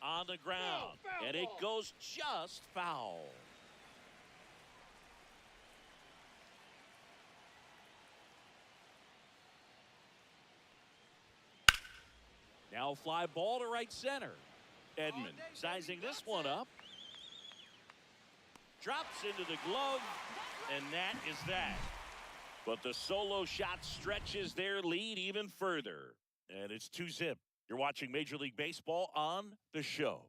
Speaker 2: On the ground, and it goes just foul. Now fly ball to right center. Edman sizing this one up. Drops into the glove, and that is that. But the solo shot stretches their lead even further. And it's 2-zip. You're watching Major League Baseball on The Show.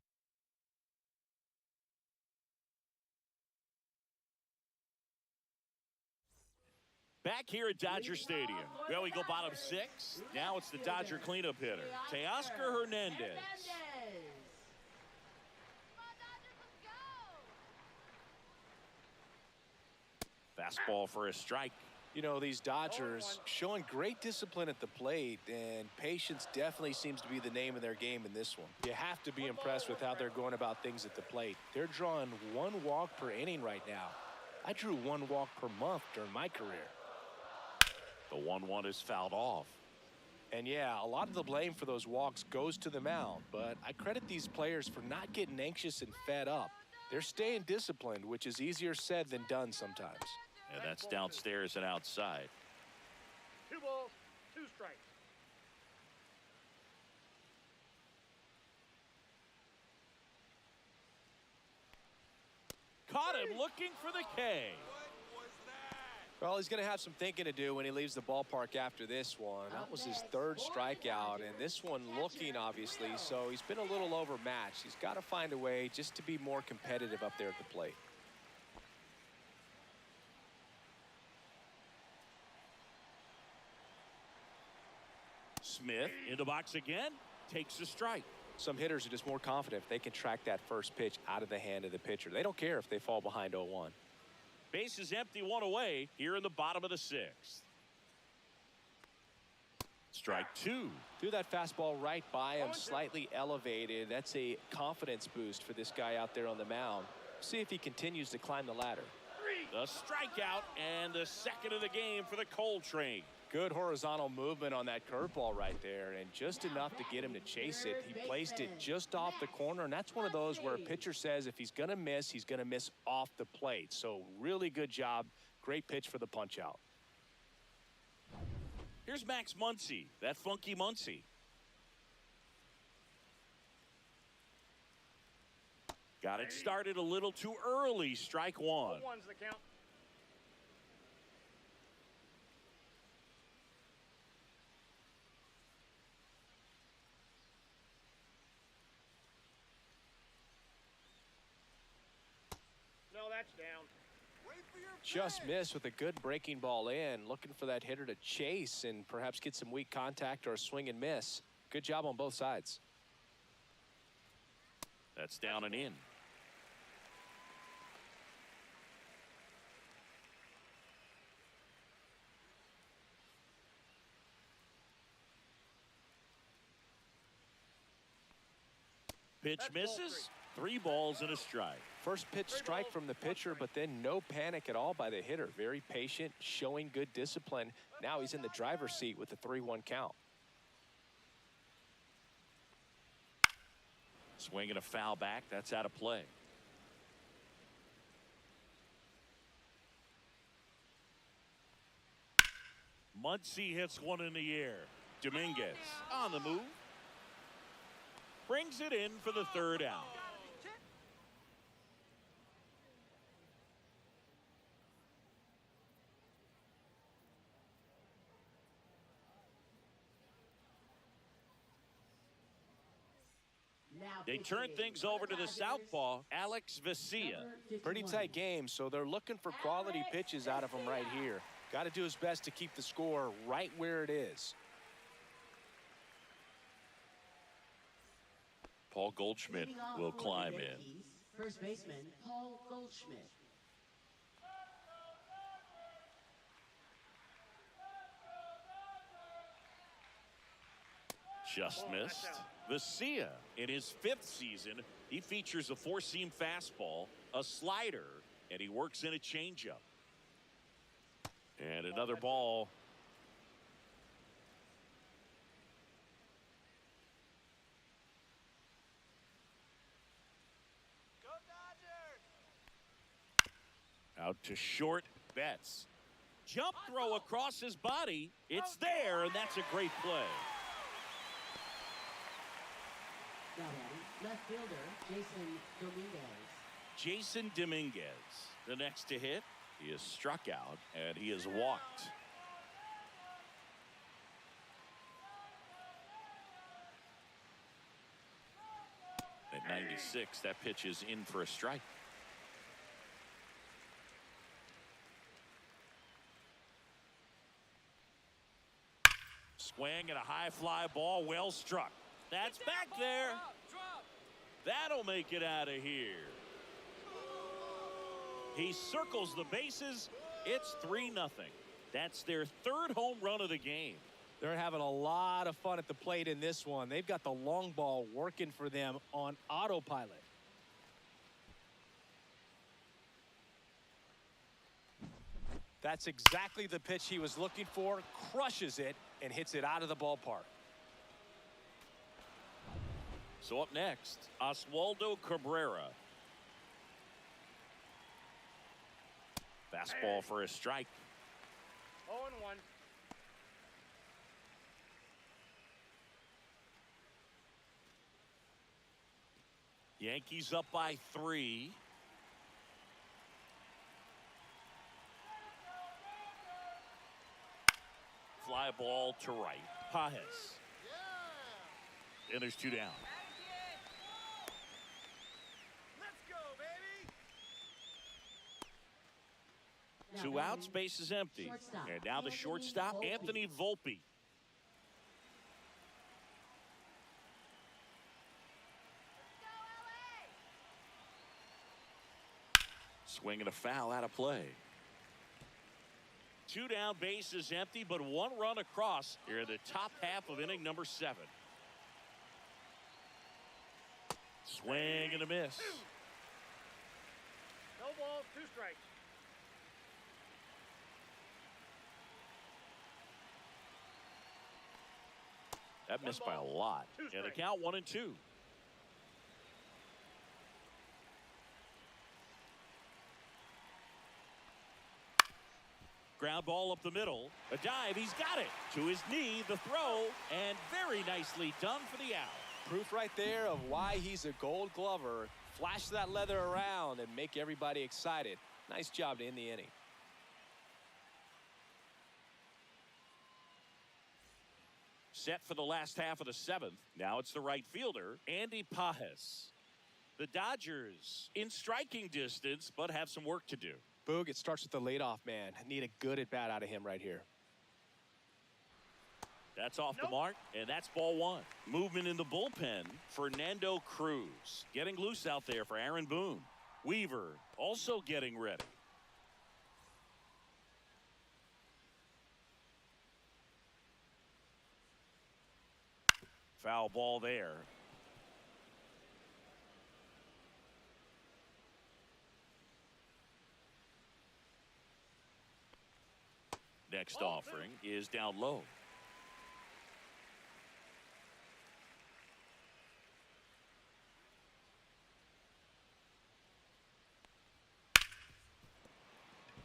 Speaker 2: Back here at Dodger Stadium. Well, we go bottom 6. Now it's the Dodger cleanup hitter, Teoscar Hernandez. Fastball for a strike.
Speaker 4: You know, these Dodgers showing great discipline at the plate, and patience definitely seems to be the name of their game in this one. You have to be impressed with how they're going about things at the plate. They're drawing 1 walk per inning right now. I drew 1 walk per month during my career.
Speaker 2: The 1-1 is fouled off.
Speaker 4: And yeah, a lot of the blame for those walks goes to the mound, but I credit these players for not getting anxious and fed up. They're staying disciplined, which is easier said than done sometimes.
Speaker 2: And that's downstairs and outside.
Speaker 3: 2 balls, 2 strikes.
Speaker 2: Caught him looking for the K.
Speaker 4: Well, he's going to have some thinking to do when he leaves the ballpark after this one. That was his 3rd strikeout, and this one looking, obviously, so he's been a little overmatched. He's got to find a way just to be more competitive up there at the plate.
Speaker 2: Smith in the box again, takes a strike.
Speaker 4: Some hitters are just more confident if they can track that first pitch out of the hand of the pitcher. They don't care if they fall behind 0-1.
Speaker 2: Base is empty, 1 away here in the bottom of the 6th. Strike 2.
Speaker 4: Threw that fastball right by him, slightly elevated. That's a confidence boost for this guy out there on the mound. See if he continues to climb the ladder.
Speaker 2: The strikeout and the 2nd of the game for the Coltrane.
Speaker 4: Good horizontal movement on that curveball right there, and just enough to get him to chase it. He placed it just off the corner, and that's one of those where a pitcher says if he's going to miss, he's going to miss off the plate. So really good job. Great pitch for the punch out.
Speaker 2: Here's Max Muncy, that funky Muncy. Got it started a little too early. Strike 1.
Speaker 3: 1's the count. No, that's down.
Speaker 4: Just missed with a good breaking ball in. Looking for that hitter to chase and perhaps get some weak contact or a swing and miss. Good job on both sides.
Speaker 2: That's down and in. Pitch misses. 3 balls and a strike.
Speaker 4: First pitch strike from the pitcher, but then no panic at all by the hitter. Very patient, showing good discipline. Now he's in the driver's seat with the 3-1 count.
Speaker 2: Swing and a foul back. That's out of play. Muncy hits one in the air. Dominguez on the move. Brings it in for the 3rd out. They turn things over to the southpaw, Alex Vesia.
Speaker 4: Pretty tight game, so they're looking for quality pitches out of him right here. Got to do his best to keep the score right where it is.
Speaker 2: Paul Goldschmidt will climb in.
Speaker 8: First baseman Paul Goldschmidt.
Speaker 2: Just missed. Vesia, in his 5th season, he features a 4-seam fastball, a slider, and he works in a changeup. And another ball.
Speaker 6: Go Dodgers!
Speaker 2: Out to short, Betts. Jump throw across his body. It's there, and that's a great play.
Speaker 8: Batting, left fielder, Jason Dominguez.
Speaker 2: Jason Dominguez, the next to hit. He is struck out and he is walked. At 96, that pitch is in for a strike. Swing and a high fly ball, well struck. That's back there. That'll make it out of here. He circles the bases. It's 3-0. That's their third home run of the game.
Speaker 4: They're having a lot of fun at the plate in this one. They've got the long ball working for them on autopilot. That's exactly the pitch he was looking for. Crushes it and hits it out of the ballpark.
Speaker 2: So up next, Oswaldo Cabrera. Fastball for a strike.
Speaker 3: 0-1.
Speaker 2: Yankees up by 3. Fly ball to right. Pajes. And there's 2 down.
Speaker 3: Let's go, baby.
Speaker 2: 2 outs, base is empty.
Speaker 8: Shortstop,
Speaker 2: And now the
Speaker 8: Anthony
Speaker 2: shortstop,
Speaker 8: Volpe.
Speaker 2: Anthony Volpe. Swing and a foul out of play. 2 down, base is empty, but 1 run across here in the top half of inning number 7. Swing and a miss.
Speaker 3: No balls, 2 strikes.
Speaker 2: That missed by a lot. And the count 1-2. Ground ball up the middle. A dive. He's got it. To his knee. The throw. And very nicely done for the out.
Speaker 4: Proof right there of why he's a Gold Glover. Flash that leather around and make everybody excited. Nice job to end the inning.
Speaker 2: Set for the last half of the 7th. Now it's the right fielder, Andy Pajes. The Dodgers in striking distance, but have some work to do.
Speaker 4: Boog, it starts with the leadoff man. Need a good at-bat out of him right here.
Speaker 2: That's off the mark, and that's ball 1. Movement in the bullpen, Fernando Cruz. Getting loose out there for Aaron Boone. Weaver also getting ready. Foul ball there. Next offering is down low.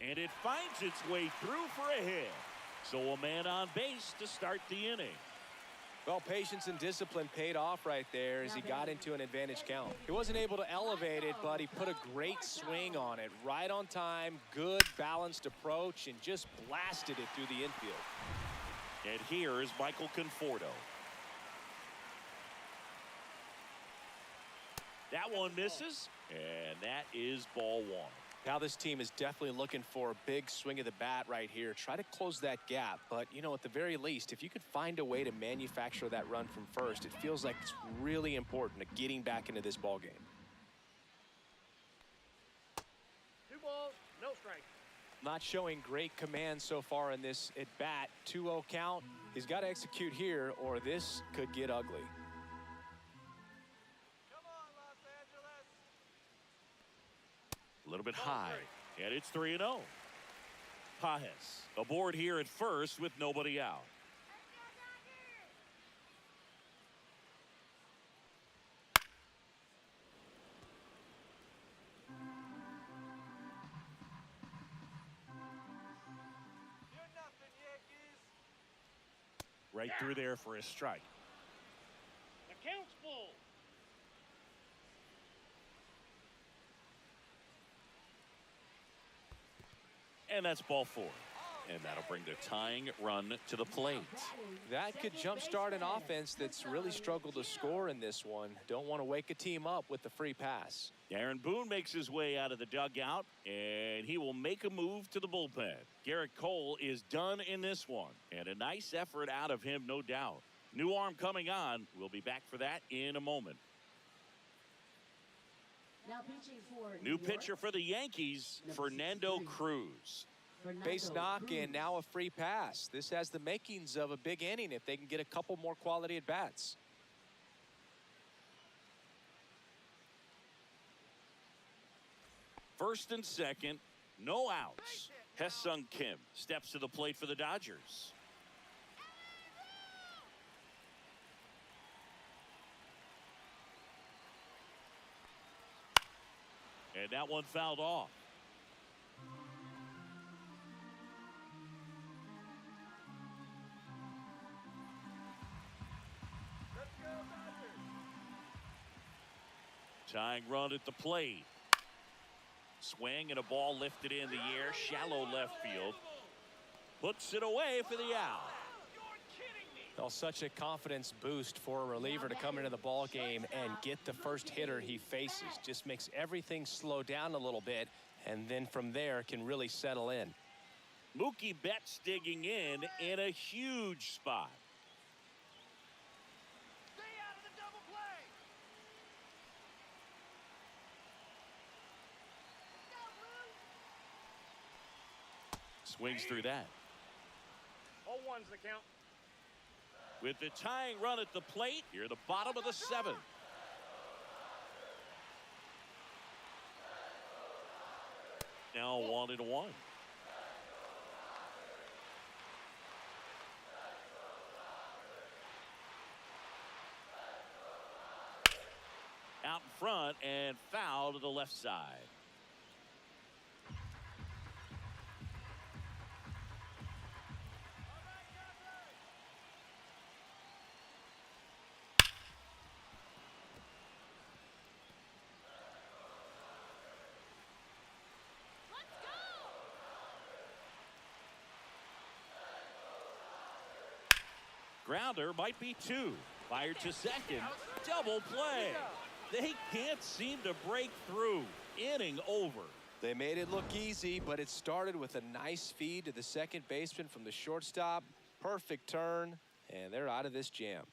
Speaker 2: And it finds its way through for a hit. So a man on base to start the inning.
Speaker 4: Well, patience and discipline paid off right there as he got into an advantage count. He wasn't able to elevate it, but he put a great swing on it. Right on time, good balanced approach, and just blasted it through the infield.
Speaker 2: And here is Michael Conforto. That one misses, and that is ball 1.
Speaker 4: Now this team is definitely looking for a big swing of the bat right here. Try to close that gap. But, you know, at the very least, if you could find a way to manufacture that run from first, it feels like it's really important to getting back into this ball game.
Speaker 3: 2 balls, no strikes.
Speaker 4: Not showing great command so far in this at bat. 2-0 count. He's got to execute here or this could get ugly.
Speaker 2: A little bit high, and it's 3-0. Pajes aboard here at first with nobody out. Right through there for a strike.
Speaker 3: The count's full.
Speaker 2: And that's ball 4. And that'll bring the tying run to the plate.
Speaker 4: That could jumpstart an offense that's really struggled to score in this one. Don't want to wake a team up with the free pass.
Speaker 2: Aaron Boone makes his way out of the dugout, and he will make a move to the bullpen. Garrett Cole is done in this one, and a nice effort out of him, no doubt. New arm coming on. We'll be back for that in a moment.
Speaker 8: Now pitching for
Speaker 2: New pitcher for the Yankees, Fernando Cruz.
Speaker 4: Base knock and now a free pass. This has the makings of a big inning if they can get a couple more quality at bats.
Speaker 2: First and second, no outs. Hesung Kim steps to the plate for the Dodgers. And that one fouled off. Tying run at the plate. Swing and a ball lifted in the air, shallow left field. Puts it away for the out.
Speaker 7: Well, such a confidence boost for a reliever to come into the ball game and get the first hitter he faces. Just makes everything slow down a little bit, and then from there can really settle in.
Speaker 2: Mookie Betts digging in a huge spot.
Speaker 5: Stay out of the double play.
Speaker 2: Swings through that.
Speaker 3: All one's the count.
Speaker 2: With the tying run at the plate, here the bottom of the 7th. Now 1-1. Out in front and foul to the left side. Grounder might be 2. Fired to second. Double play. They can't seem to break through. Inning over.
Speaker 4: They made it look easy, but it started with a nice feed to the second baseman from the shortstop. Perfect turn, and they're out of this jam.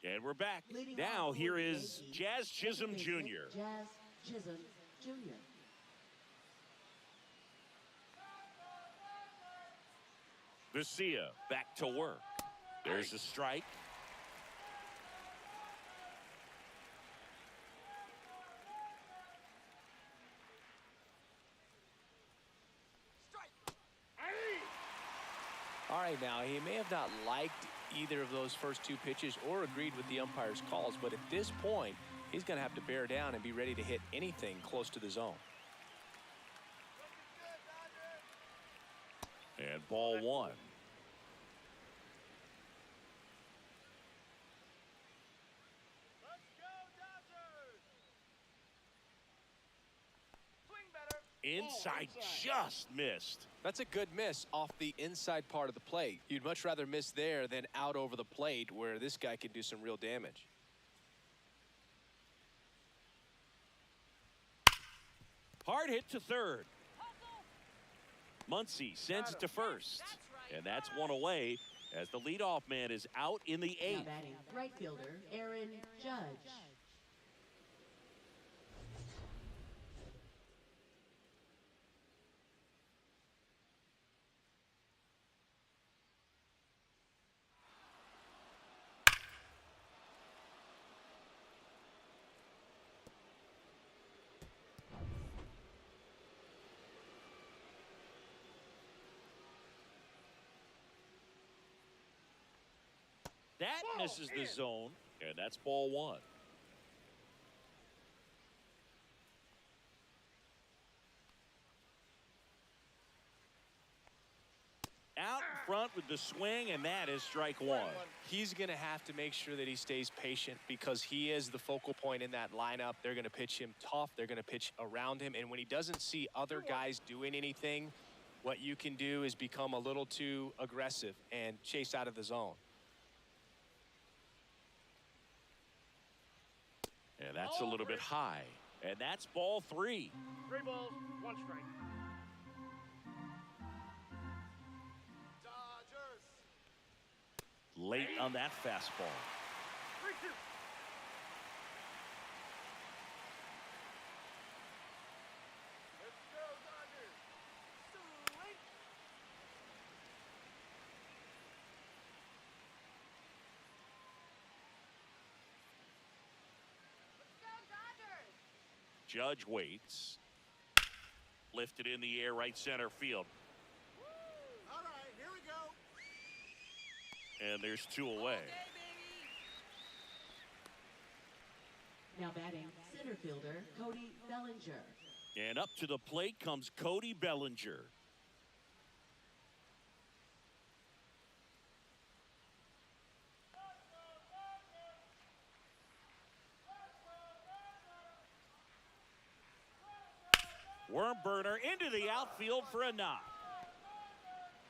Speaker 2: And we're back. Now here is Jazz Chisholm Jr.
Speaker 8: Jazz Chisholm Jr.
Speaker 2: Vesia back to work. There's a strike.
Speaker 4: All right, now, he may have not liked either of those first 2 pitches or agreed with the umpire's calls, but at this point, he's going to have to bear down and be ready to hit anything close to the zone.
Speaker 2: And ball 1.
Speaker 5: Let's go, Dodgers. Swing better.
Speaker 2: Inside just missed.
Speaker 4: That's a good miss off the inside part of the plate. You'd much rather miss there than out over the plate where this guy can do some real damage.
Speaker 2: Hard hit to third. Muncy sends it to first. And that's one away as the leadoff man is out in the 8th.
Speaker 8: Now batting right fielder Aaron Judge.
Speaker 2: That misses the zone, and that's ball 1. Out in front with the swing, and that is strike one.
Speaker 4: He's going to have to make sure that he stays patient because he is the focal point in that lineup. They're going to pitch him tough. They're going to pitch around him. And when he doesn't see other guys doing anything, what you can do is become a little too aggressive and chase out of the zone.
Speaker 2: And that's a little bit high. And that's ball three.
Speaker 5: 3 balls, 1 strike.
Speaker 6: Dodgers.
Speaker 2: Late on that fastball.
Speaker 5: 3-2. Let's go, Dodgers. Swing. Let's go, Dodgers.
Speaker 2: Judge waits. Lifted in the air, right center field.
Speaker 6: All right, here we go.
Speaker 2: And there's 2 away.
Speaker 8: Now batting, center fielder Cody Bellinger.
Speaker 2: And up to the plate comes Cody Bellinger. Worm burner into the outfield for a knock.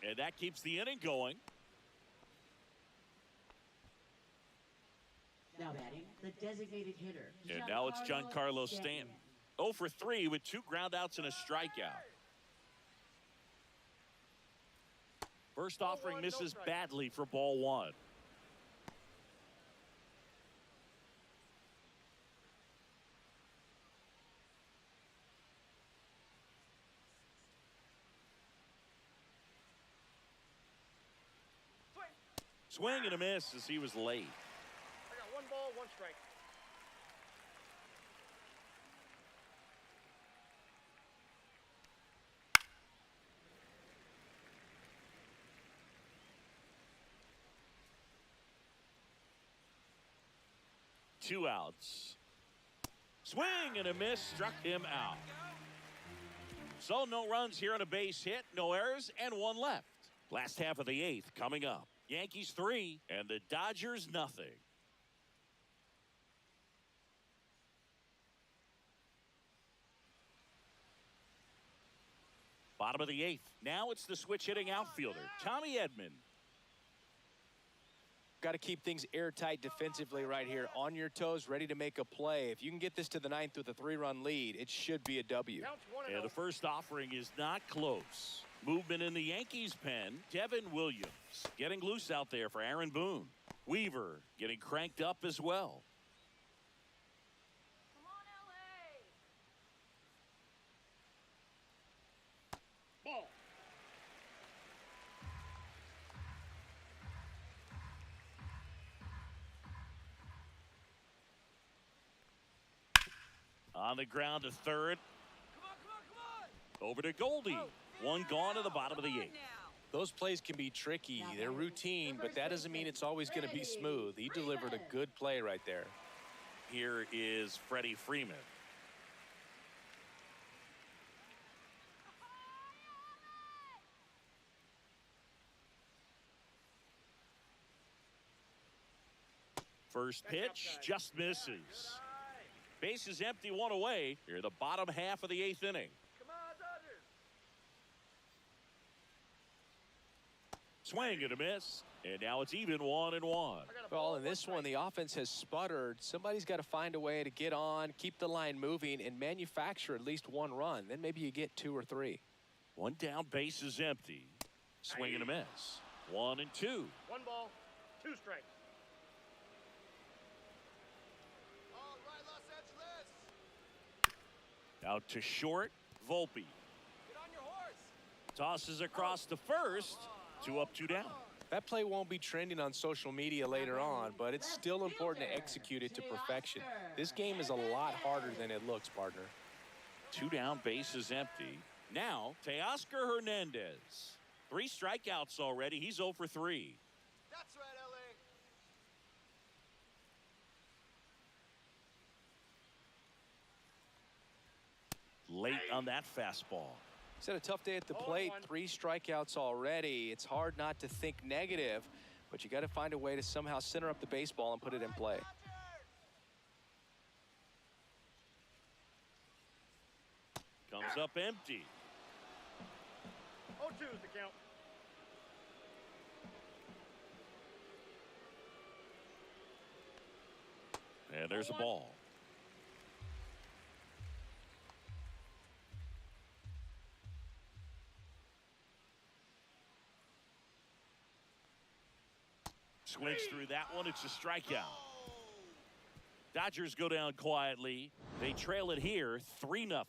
Speaker 2: And that keeps the inning going.
Speaker 8: Now batting, the designated hitter.
Speaker 2: And now it's Giancarlo Stanton. 0 for 3 with 2 groundouts and a strikeout. First offering misses badly for ball 1. Swing and a miss as he was late.
Speaker 5: I got 1 ball, 1 strike.
Speaker 2: Two outs. Swing and a miss, struck him out. So no runs here on a base hit, no errors, and 1 left. Last half of the 8th coming up. Yankees 3 and the Dodgers nothing. Bottom of the 8th. Now it's the switch hitting outfielder, Tommy Edman.
Speaker 4: Got to keep things airtight defensively right here. On your toes, ready to make a play. If you can get this to the 9th with a 3-run lead, it should be a W.
Speaker 5: Counts 1-0.
Speaker 2: And the first offering is not close. Movement in the Yankees pen. Devin Williams getting loose out there for Aaron Boone. Weaver getting cranked up as well.
Speaker 5: Come on, LA. Ball.
Speaker 2: On the ground to third.
Speaker 5: Come on, come on, come on.
Speaker 2: Over to Goldie. 1 gone to the bottom of the 8th.
Speaker 4: Those plays can be tricky. They're routine, but that doesn't mean it's always going to be smooth. He delivered a good play right there.
Speaker 2: Here is Freddie Freeman. First pitch just misses. Base is empty, 1 away. Here the bottom half of the 8th inning.
Speaker 5: Come on, Dodgers.
Speaker 2: Swing and a miss. And now it's even 1-1.
Speaker 4: Well, in this one, the offense has sputtered. Somebody's got to find a way to get on, keep the line moving, and manufacture at least 1 run. Then maybe you get 2 or 3.
Speaker 2: 1 down, base is empty. Swing and a miss. 1 and 2.
Speaker 5: 1 ball, 2 strikes.
Speaker 6: All right, Los Angeles.
Speaker 2: Out to short, Volpe.
Speaker 6: Get on your horse.
Speaker 2: Tosses across to first. 2 up, 2 down.
Speaker 4: That play won't be trending on social media later on, but it's still important to execute it to perfection. This game is a lot harder than it looks, partner.
Speaker 2: 2 down, base is empty. Now, Teoscar Hernandez. 3 strikeouts already. He's 0 for 3.
Speaker 6: That's right, LA.
Speaker 2: Late on that fastball.
Speaker 4: He's had a tough day at the plate. 3 strikeouts already. It's hard not to think negative, but you got to find a way to somehow center up the baseball and put it in play.
Speaker 2: Comes up empty.
Speaker 5: 0-2 is the count.
Speaker 2: And there's a ball. Swings through that one. It's a strikeout. Dodgers go down quietly. They trail it here 3-0.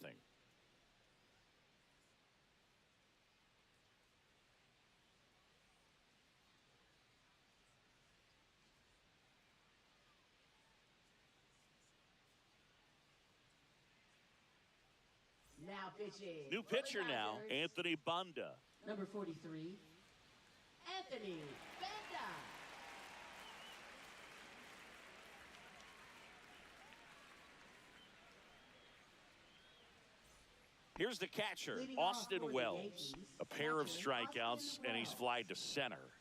Speaker 8: Now pitching.
Speaker 2: New
Speaker 8: for the
Speaker 2: pitcher now,
Speaker 8: Dodgers,
Speaker 2: Anthony Banda.
Speaker 8: Number 43, Anthony Banda.
Speaker 2: Here's the catcher,
Speaker 8: Leading off
Speaker 2: Austin
Speaker 8: for the
Speaker 2: Wells.
Speaker 8: Yankees,
Speaker 2: A pair of
Speaker 8: catcher,
Speaker 2: strikeouts,
Speaker 8: Austin
Speaker 2: and he's
Speaker 8: Wells.
Speaker 2: flied to center.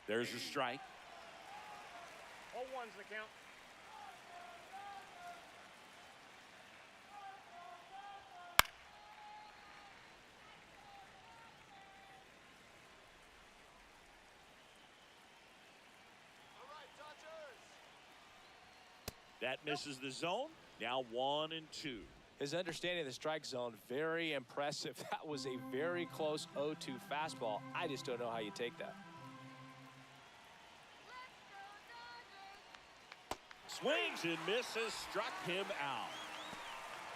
Speaker 2: There's a strike.
Speaker 5: 0-1's the count.
Speaker 6: All right, Dodgers.
Speaker 2: That misses the zone. Now 1-2.
Speaker 4: His understanding of the strike zone, very impressive. That was a very close 0-2 fastball. I just don't know how you take that.
Speaker 2: Swings and misses, struck him out.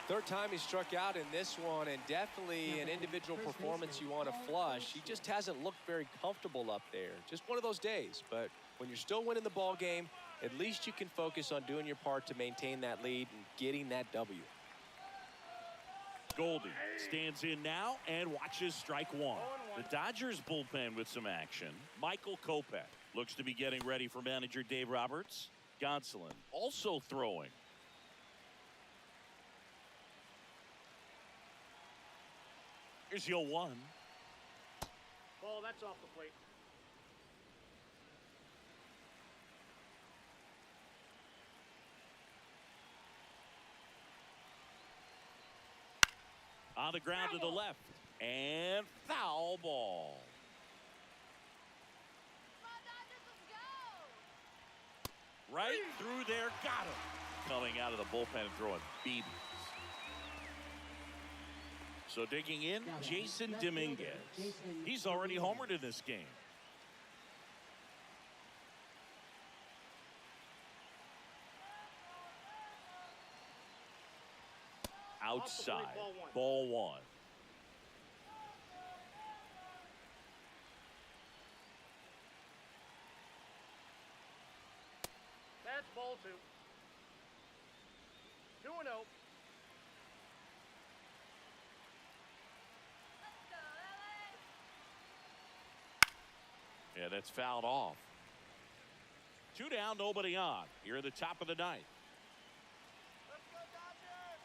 Speaker 4: Third time he struck out in this one, and definitely an individual performance you want to flush. He just hasn't looked very comfortable up there. Just one of those days. But when you're still winning the ball game, at least you can focus on doing your part to maintain that lead and getting that W.
Speaker 2: Goldie stands in now and watches strike one. The Dodgers bullpen with some action. Michael Kopech looks to be getting ready for manager Dave Roberts. Gonsolin also throwing. Here's the 0-1.
Speaker 5: Ball, that's off the plate.
Speaker 2: On the ground to the left. And foul ball. Right through there. Got him. Coming out of the bullpen and throwing BBs. So digging in, Jason Dominguez. He's already homered in this game. Outside. Ball one.
Speaker 5: That's ball 2. 2-0.
Speaker 2: Yeah, that's fouled off. 2 down, nobody on. Here at the top of the ninth.
Speaker 6: Let's go, Dodgers.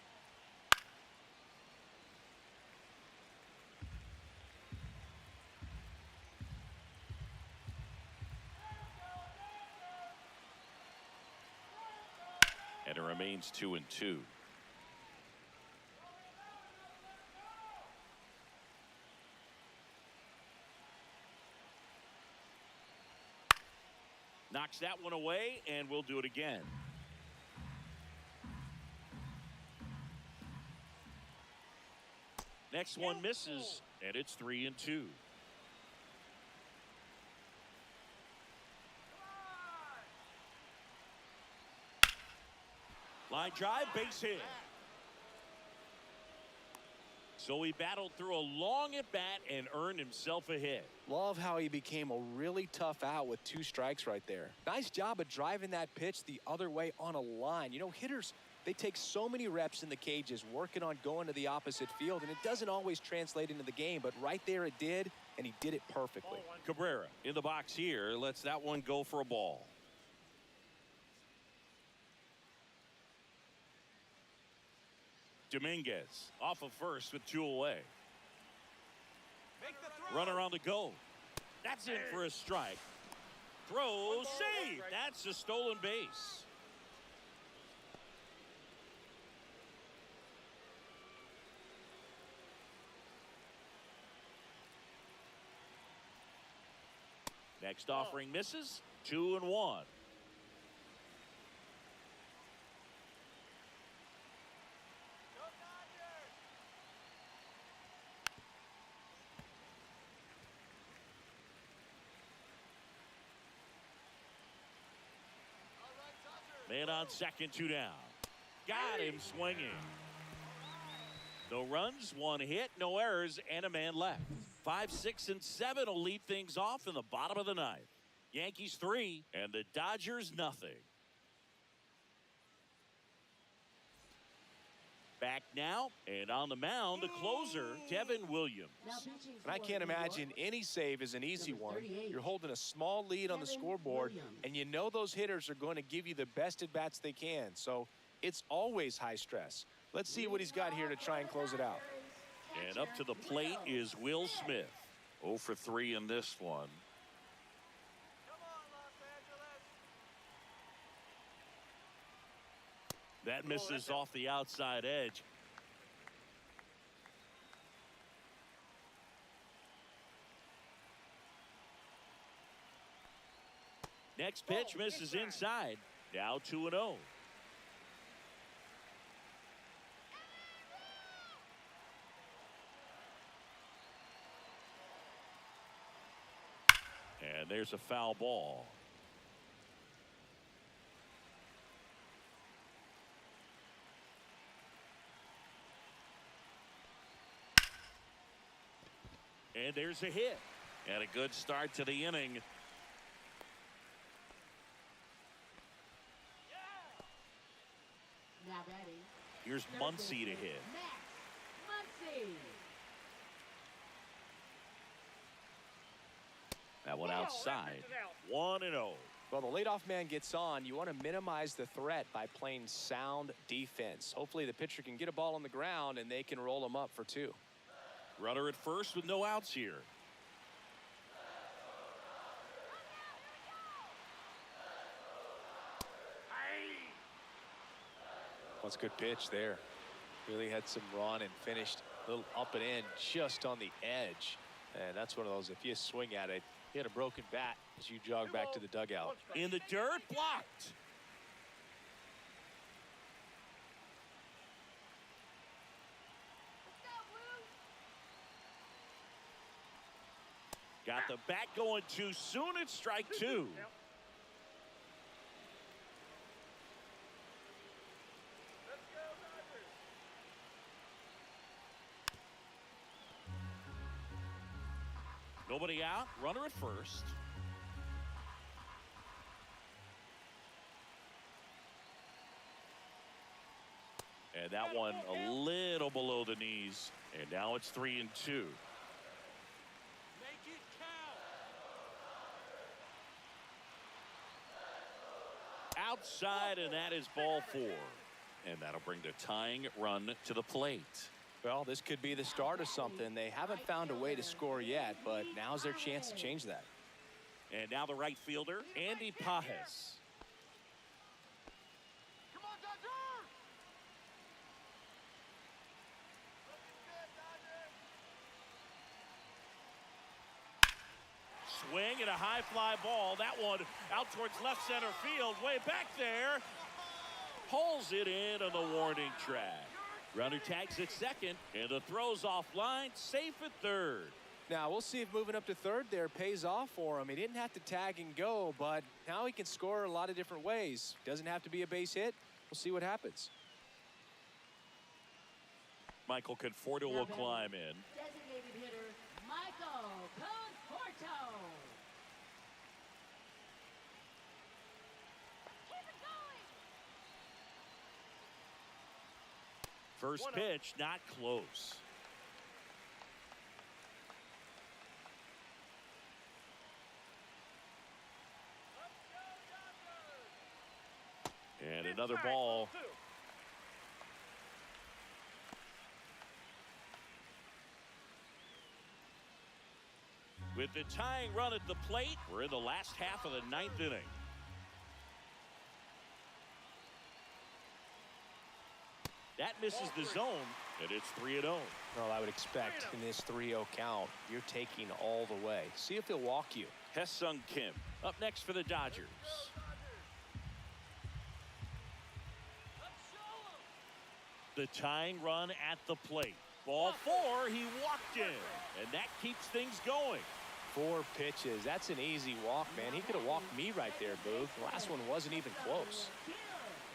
Speaker 2: And it remains 2-2. Knocks that one away, and we'll do it again. Next one misses, and it's 3-2. Line drive, base hit. So he battled through a long at bat and earned himself a hit.
Speaker 4: Love how he became a really tough out with 2 strikes right there. Nice job of driving that pitch the other way on a line. You know, hitters, they take so many reps in the cages working on going to the opposite field, and it doesn't always translate into the game, but right there it did, and he did it perfectly.
Speaker 2: Cabrera in the box here lets that one go for a ball. Dominguez off of first with 2 away.
Speaker 6: Make the throw.
Speaker 2: Runner on the go. That's in for a strike. Throw, save. That's a stolen base. Next offering misses. 2-1.
Speaker 6: Go Dodgers. All right, Dodgers.
Speaker 2: Man on second, 2 down. Got him swinging. No runs, 1 hit, no errors, and a man left. 5, 6, and 7 will lead things off in the bottom of the ninth. Yankees 3 and the Dodgers nothing. Back now and on the mound, the closer, Devin Williams.
Speaker 4: And I can't imagine any save is an easy one. You're holding a small lead on the scoreboard, and you know those hitters are going to give you the best at bats they can. So it's always high stress. Let's see what he's got here to try and close it out.
Speaker 2: And up to the plate is Will Smith. 0 for 3 in this one.
Speaker 6: Come on, Los Angeles.
Speaker 2: That misses off the outside edge. Next pitch misses inside. Now 2-0. And there's a foul ball. And there's a hit. And a good start to the inning.
Speaker 8: Now batting.
Speaker 2: Here's Muncy to hit.
Speaker 8: Max Muncy.
Speaker 2: That one outside. 1-0.
Speaker 4: Well, the leadoff man gets on. You want to minimize the threat by playing sound defense. Hopefully the pitcher can get a ball on the ground and they can roll him up for 2.
Speaker 2: Runner at first with no outs here.
Speaker 4: That's a good pitch there. Really had some run and finished a little up and in just on the edge. And that's one of those, if you swing at it, you had a broken bat as you jog back to the dugout.
Speaker 2: In the dirt, blocked. Got the bat going too soon. It's strike 2.
Speaker 6: Let's go, Dodgers.
Speaker 2: Nobody out. Runner at first. And that one a little below the knees. And now it's 3-2.
Speaker 6: Make it count.
Speaker 2: Outside, and that is ball 4. And that'll bring the tying run to the plate.
Speaker 4: Well, this could be the start of something. They haven't found a way to score yet, but now's their chance to change that.
Speaker 2: And now the right fielder, Andy Pajes.
Speaker 6: Come on, Dodgers. Looking good, Dodgers.
Speaker 2: Swing and a high fly ball. That one out towards left center field. Way back there. Pulls it in on the warning track. Runner tags at second, and the throw's offline, safe at third.
Speaker 4: Now, we'll see if moving up to third there pays off for him. He didn't have to tag and go, but now he can score a lot of different ways. Doesn't have to be a base hit. We'll see what happens.
Speaker 2: Michael Conforto will climb in.
Speaker 8: Designated hitter Michael Conforto.
Speaker 2: First pitch, not close. And another ball. With the tying run at the plate, we're in the last half of the ninth inning. That misses the zone, and it's 3-0.
Speaker 4: Well, I would expect in this 3-0 count, you're taking all the way. See if he'll walk you.
Speaker 2: Kboesung Kim up next for the Dodgers. The tying run at the plate. Ball 4, he walked in, and that keeps things going.
Speaker 4: 4 pitches. That's an easy walk, man. He could have walked me right there, Booth. The last one wasn't even close.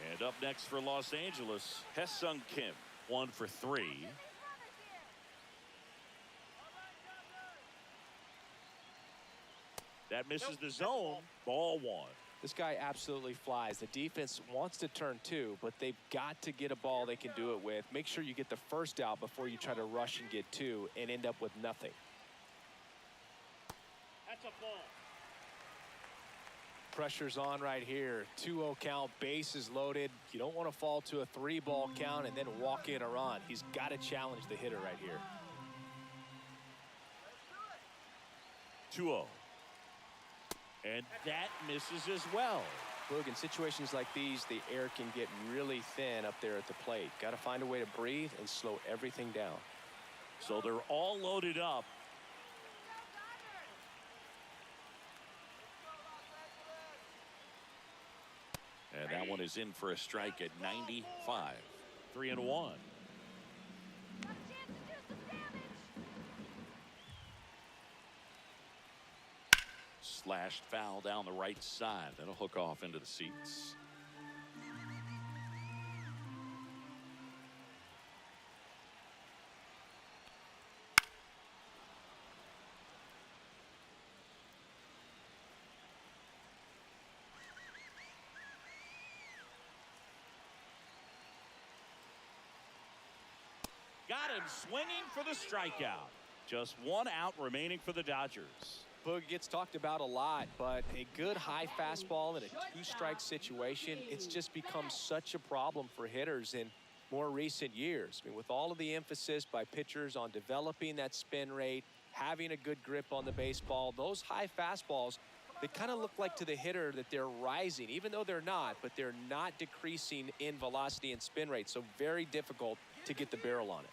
Speaker 2: And up next for Los Angeles, Kboesung Kim, 1 for 3. That misses the zone. Ball 1.
Speaker 4: This guy absolutely flies. The defense wants to turn 2, but they've got to get a ball they can do it with. Make sure you get the first out before you try to rush and get 2 and end up with nothing.
Speaker 5: That's a ball.
Speaker 4: Pressure's on right here. 2-0 count, bases loaded. You don't want to fall to a 3-ball count and then walk in a run. He's got to challenge the hitter right here.
Speaker 2: 2-0. And that misses as well.
Speaker 4: Look, in situations like these, the air can get really thin up there at the plate. Got to find a way to breathe and slow everything down.
Speaker 2: So they're all loaded up. And that one is in for a strike at 95. 3-1. Slashed foul down the right side. That'll hook off into the seats. Got him swinging for the strikeout. Just 1 out remaining for the Dodgers.
Speaker 4: Boog gets talked about a lot, but a good high fastball in a 2-strike situation, it's just become such a problem for hitters in more recent years. I mean, with all of the emphasis by pitchers on developing that spin rate, having a good grip on the baseball, those high fastballs, they kind of look like to the hitter that they're rising, even though they're not, but they're not decreasing in velocity and spin rate. So very difficult to get the barrel on it.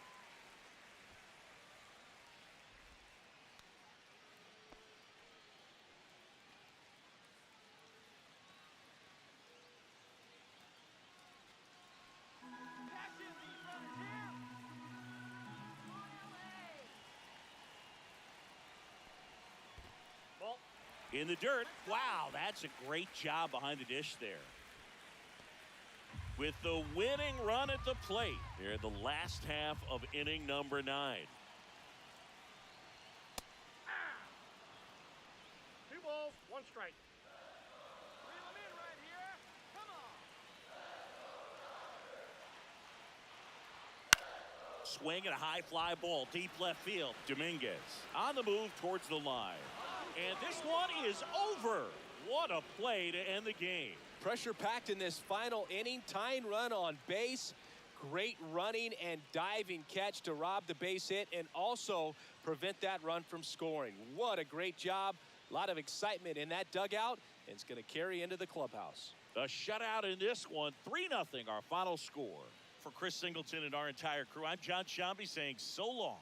Speaker 2: In the dirt. Wow, that's a great job behind the dish there. With the winning run at the plate here in the last half of inning number 9.
Speaker 5: 2 balls, 1 strike.
Speaker 6: Reel him in right here. Come on.
Speaker 2: Swing and a high fly ball deep left field. Dominguez on the move towards the line. And this one is over. What a play to end the game.
Speaker 4: Pressure packed in this final inning. Tying run on base. Great running and diving catch to rob the base hit and also prevent that run from scoring. What a great job. A lot of excitement in that dugout, and it's going to carry into the clubhouse.
Speaker 2: The shutout in this one, 3-0 our final score. For Chris Singleton and our entire crew, I'm John Shambi saying so long.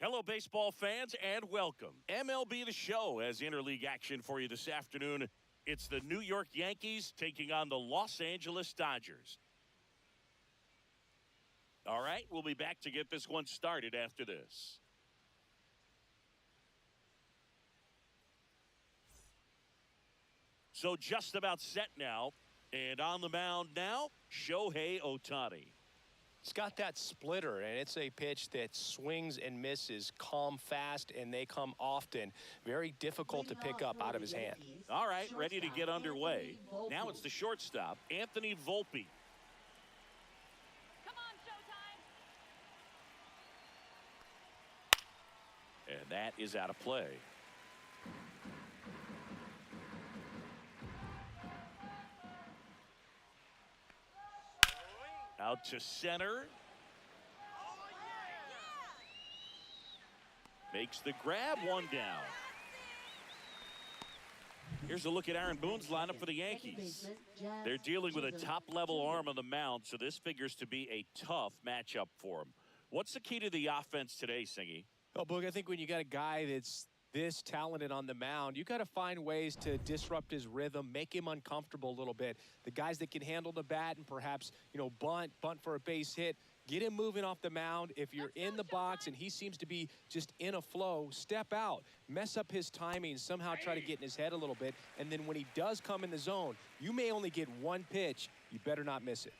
Speaker 2: Hello, baseball fans, and welcome. MLB The Show has interleague action for you this afternoon. It's the New York Yankees taking on the Los Angeles Dodgers. All right, we'll be back to get this one started after this. So just about set now, and on the mound now, Shohei Ohtani.
Speaker 7: It's got that splitter, and it's a pitch that swings and misses, come fast, and they come often. Very difficult to pick up out of his hand.
Speaker 2: All right, ready to get underway. Now it's the shortstop, Anthony Volpe.
Speaker 6: Come on, Showtime.
Speaker 2: And that is out of play. Out to center. Makes the grab, one down. Here's a look at Aaron Boone's lineup for the Yankees. They're dealing with a top-level arm on the mound, so this figures to be a tough matchup for him. What's the key to the offense today, Singy?
Speaker 7: Oh, Boog, I think when you got a guy that's this talented on the mound, you got to find ways to disrupt his rhythm, make him uncomfortable a little bit. The guys that can handle the bat and perhaps, bunt for a base hit, get him moving off the mound. If you're in the box and he seems to be just in a flow, step out, mess up his timing, somehow try to get in his head a little bit. And then when he does come in the zone, you may only get one pitch. You better not miss it.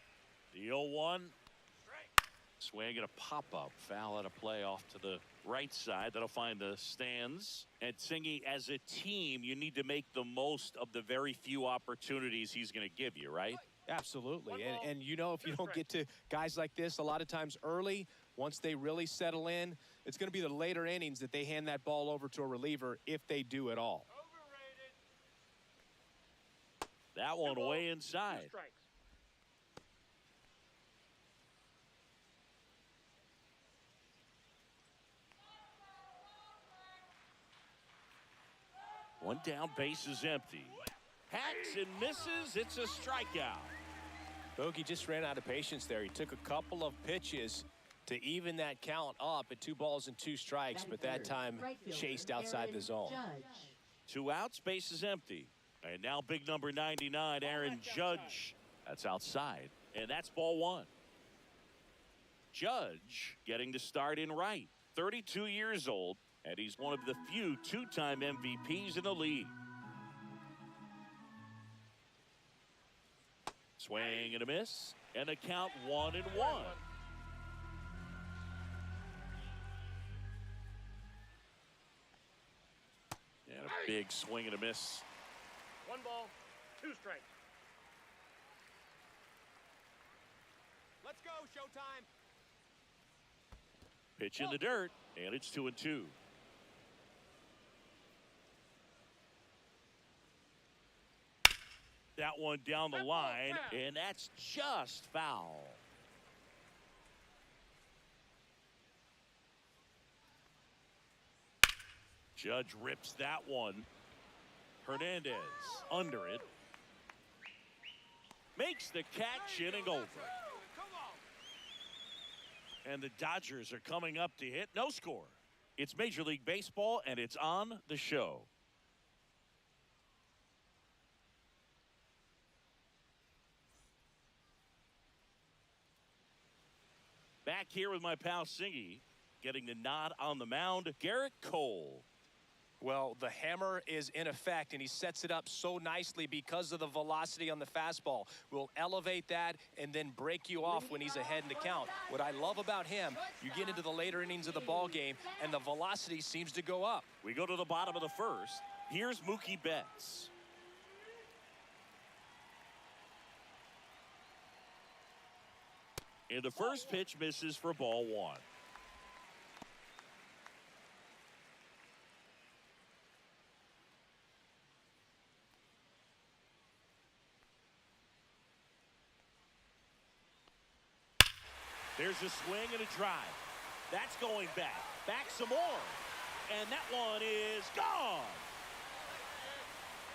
Speaker 2: The 0-1. Swing and a pop-up. Foul out of play off to the right side. That'll find the stands. And Singy, as a team, you need to make the most of the very few opportunities he's going to give you, right?
Speaker 7: Absolutely. And if you don't get to guys like this a lot of times early, once they really settle in, it's going to be the later innings that they hand that ball over to a reliever if they do at all.
Speaker 2: That one way inside. One down, base is empty. Hacks and misses. It's a strikeout.
Speaker 7: Bogey just ran out of patience there. He took a couple of pitches to even that count up at 2 balls and 2 strikes, but that time chased outside the zone.
Speaker 2: 2 outs, base is empty. And now big number 99, Aaron Judge. That's outside. And that's ball 1. Judge getting to start in right. 32 years old. And he's one of the few 2-time MVPs in the league. Swing and a miss. And a count 1-1. And a big swing and a miss.
Speaker 5: 1 ball, 2 strikes.
Speaker 6: Let's go, Showtime.
Speaker 2: Pitch in the dirt. And it's 2-2. That one down the line, and that's just foul. Judge rips that one. Hernandez under it. Makes the catch, inning over. And the Dodgers are coming up to hit. No score. It's Major League Baseball, and it's on the show. Back here with my pal Singy, getting the nod on the mound, Garrett Cole.
Speaker 7: Well, the hammer is in effect, and he sets it up so nicely because of the velocity on the fastball. Will elevate that and then break you off when he's ahead in the count. What I love about him, you get into the later innings of the ball game, and the velocity seems to go up.
Speaker 2: We go to the bottom of the first. Here's Mookie Betts. And the first pitch misses for ball 1. There's a swing and a drive. That's going back. Back some more. And that one is gone.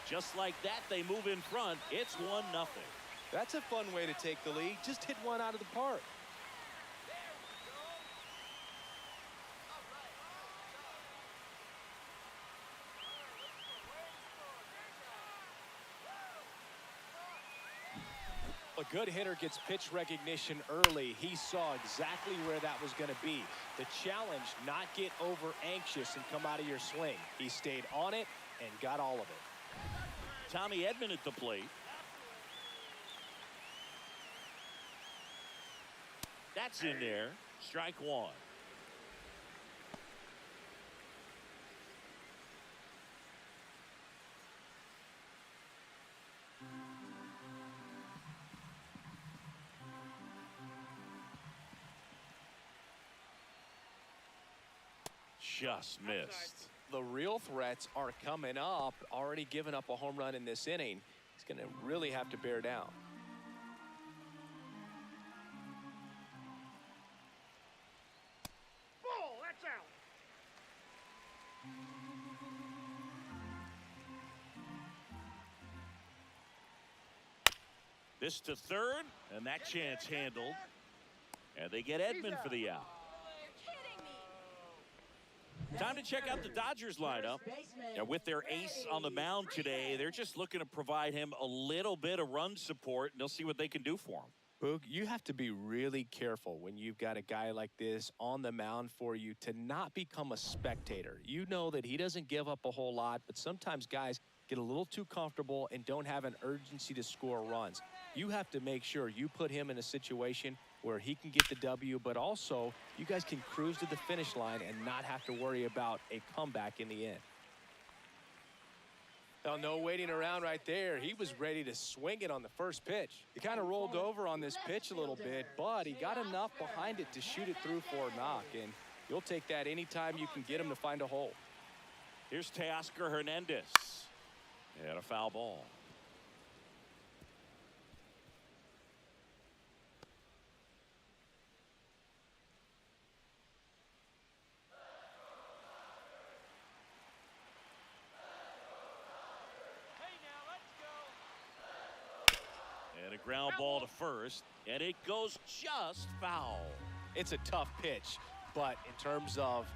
Speaker 2: Just like that, they move in front. It's 1-0.
Speaker 4: That's a fun way to take the lead. Just hit one out of the park. A good hitter gets pitch recognition early. He saw exactly where that was going to be. The challenge, not get over anxious and come out of your swing. He stayed on it and got all of it.
Speaker 2: Tommy Edman at the plate. That's in there. Strike one. Just missed.
Speaker 4: The real threats are coming up. Already given up a home run in this inning. He's going to really have to bear down.
Speaker 5: Ball, that's out.
Speaker 2: This to third, and that chance handled. And they get Edman for the out. Time to check out the Dodgers lineup. And with their ace on the mound today, they're just looking to provide him a little bit of run support, and they'll see what they can do for him.
Speaker 4: Boog, you have to be really careful when you've got a guy like this on the mound for you to not become a spectator. You know that he doesn't give up a whole lot, but sometimes guys get a little too comfortable and don't have an urgency to score runs. You have to make sure you put him in a situation where he can get the W, but also you guys can cruise to the finish line and not have to worry about a comeback in the end. Well, no waiting around right there. He was ready to swing it on the first pitch. He kind of rolled over on this pitch a little bit, but he got enough behind it to shoot it through for a knock, and you'll take that anytime you can get him to find a hole.
Speaker 2: Here's Teoscar Hernandez. And a foul ball. And a ground ball to first, and it goes just foul.
Speaker 4: It's a tough pitch, but in terms of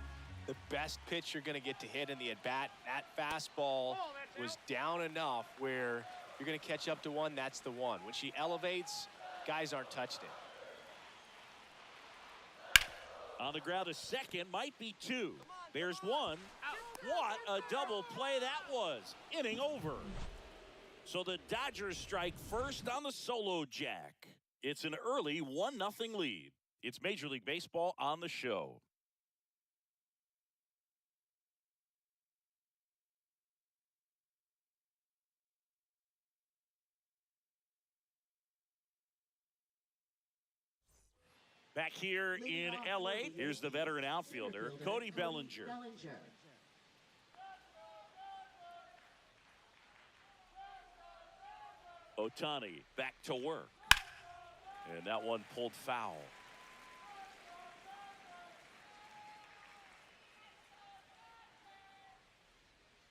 Speaker 4: the best pitch you're going to get to hit in the at-bat, that fastball was down enough where you're going to catch up to one. That's the one. When she elevates, guys aren't touching it.
Speaker 2: On the ground, a second, might be two. There's one. What a double play that was. Inning over. So the Dodgers strike first on the solo jack. It's an early 1-0 lead. It's Major League Baseball on the show. Back here in LA, here's the veteran outfielder, Cody Bellinger. Ohtani back to work. And that one pulled foul.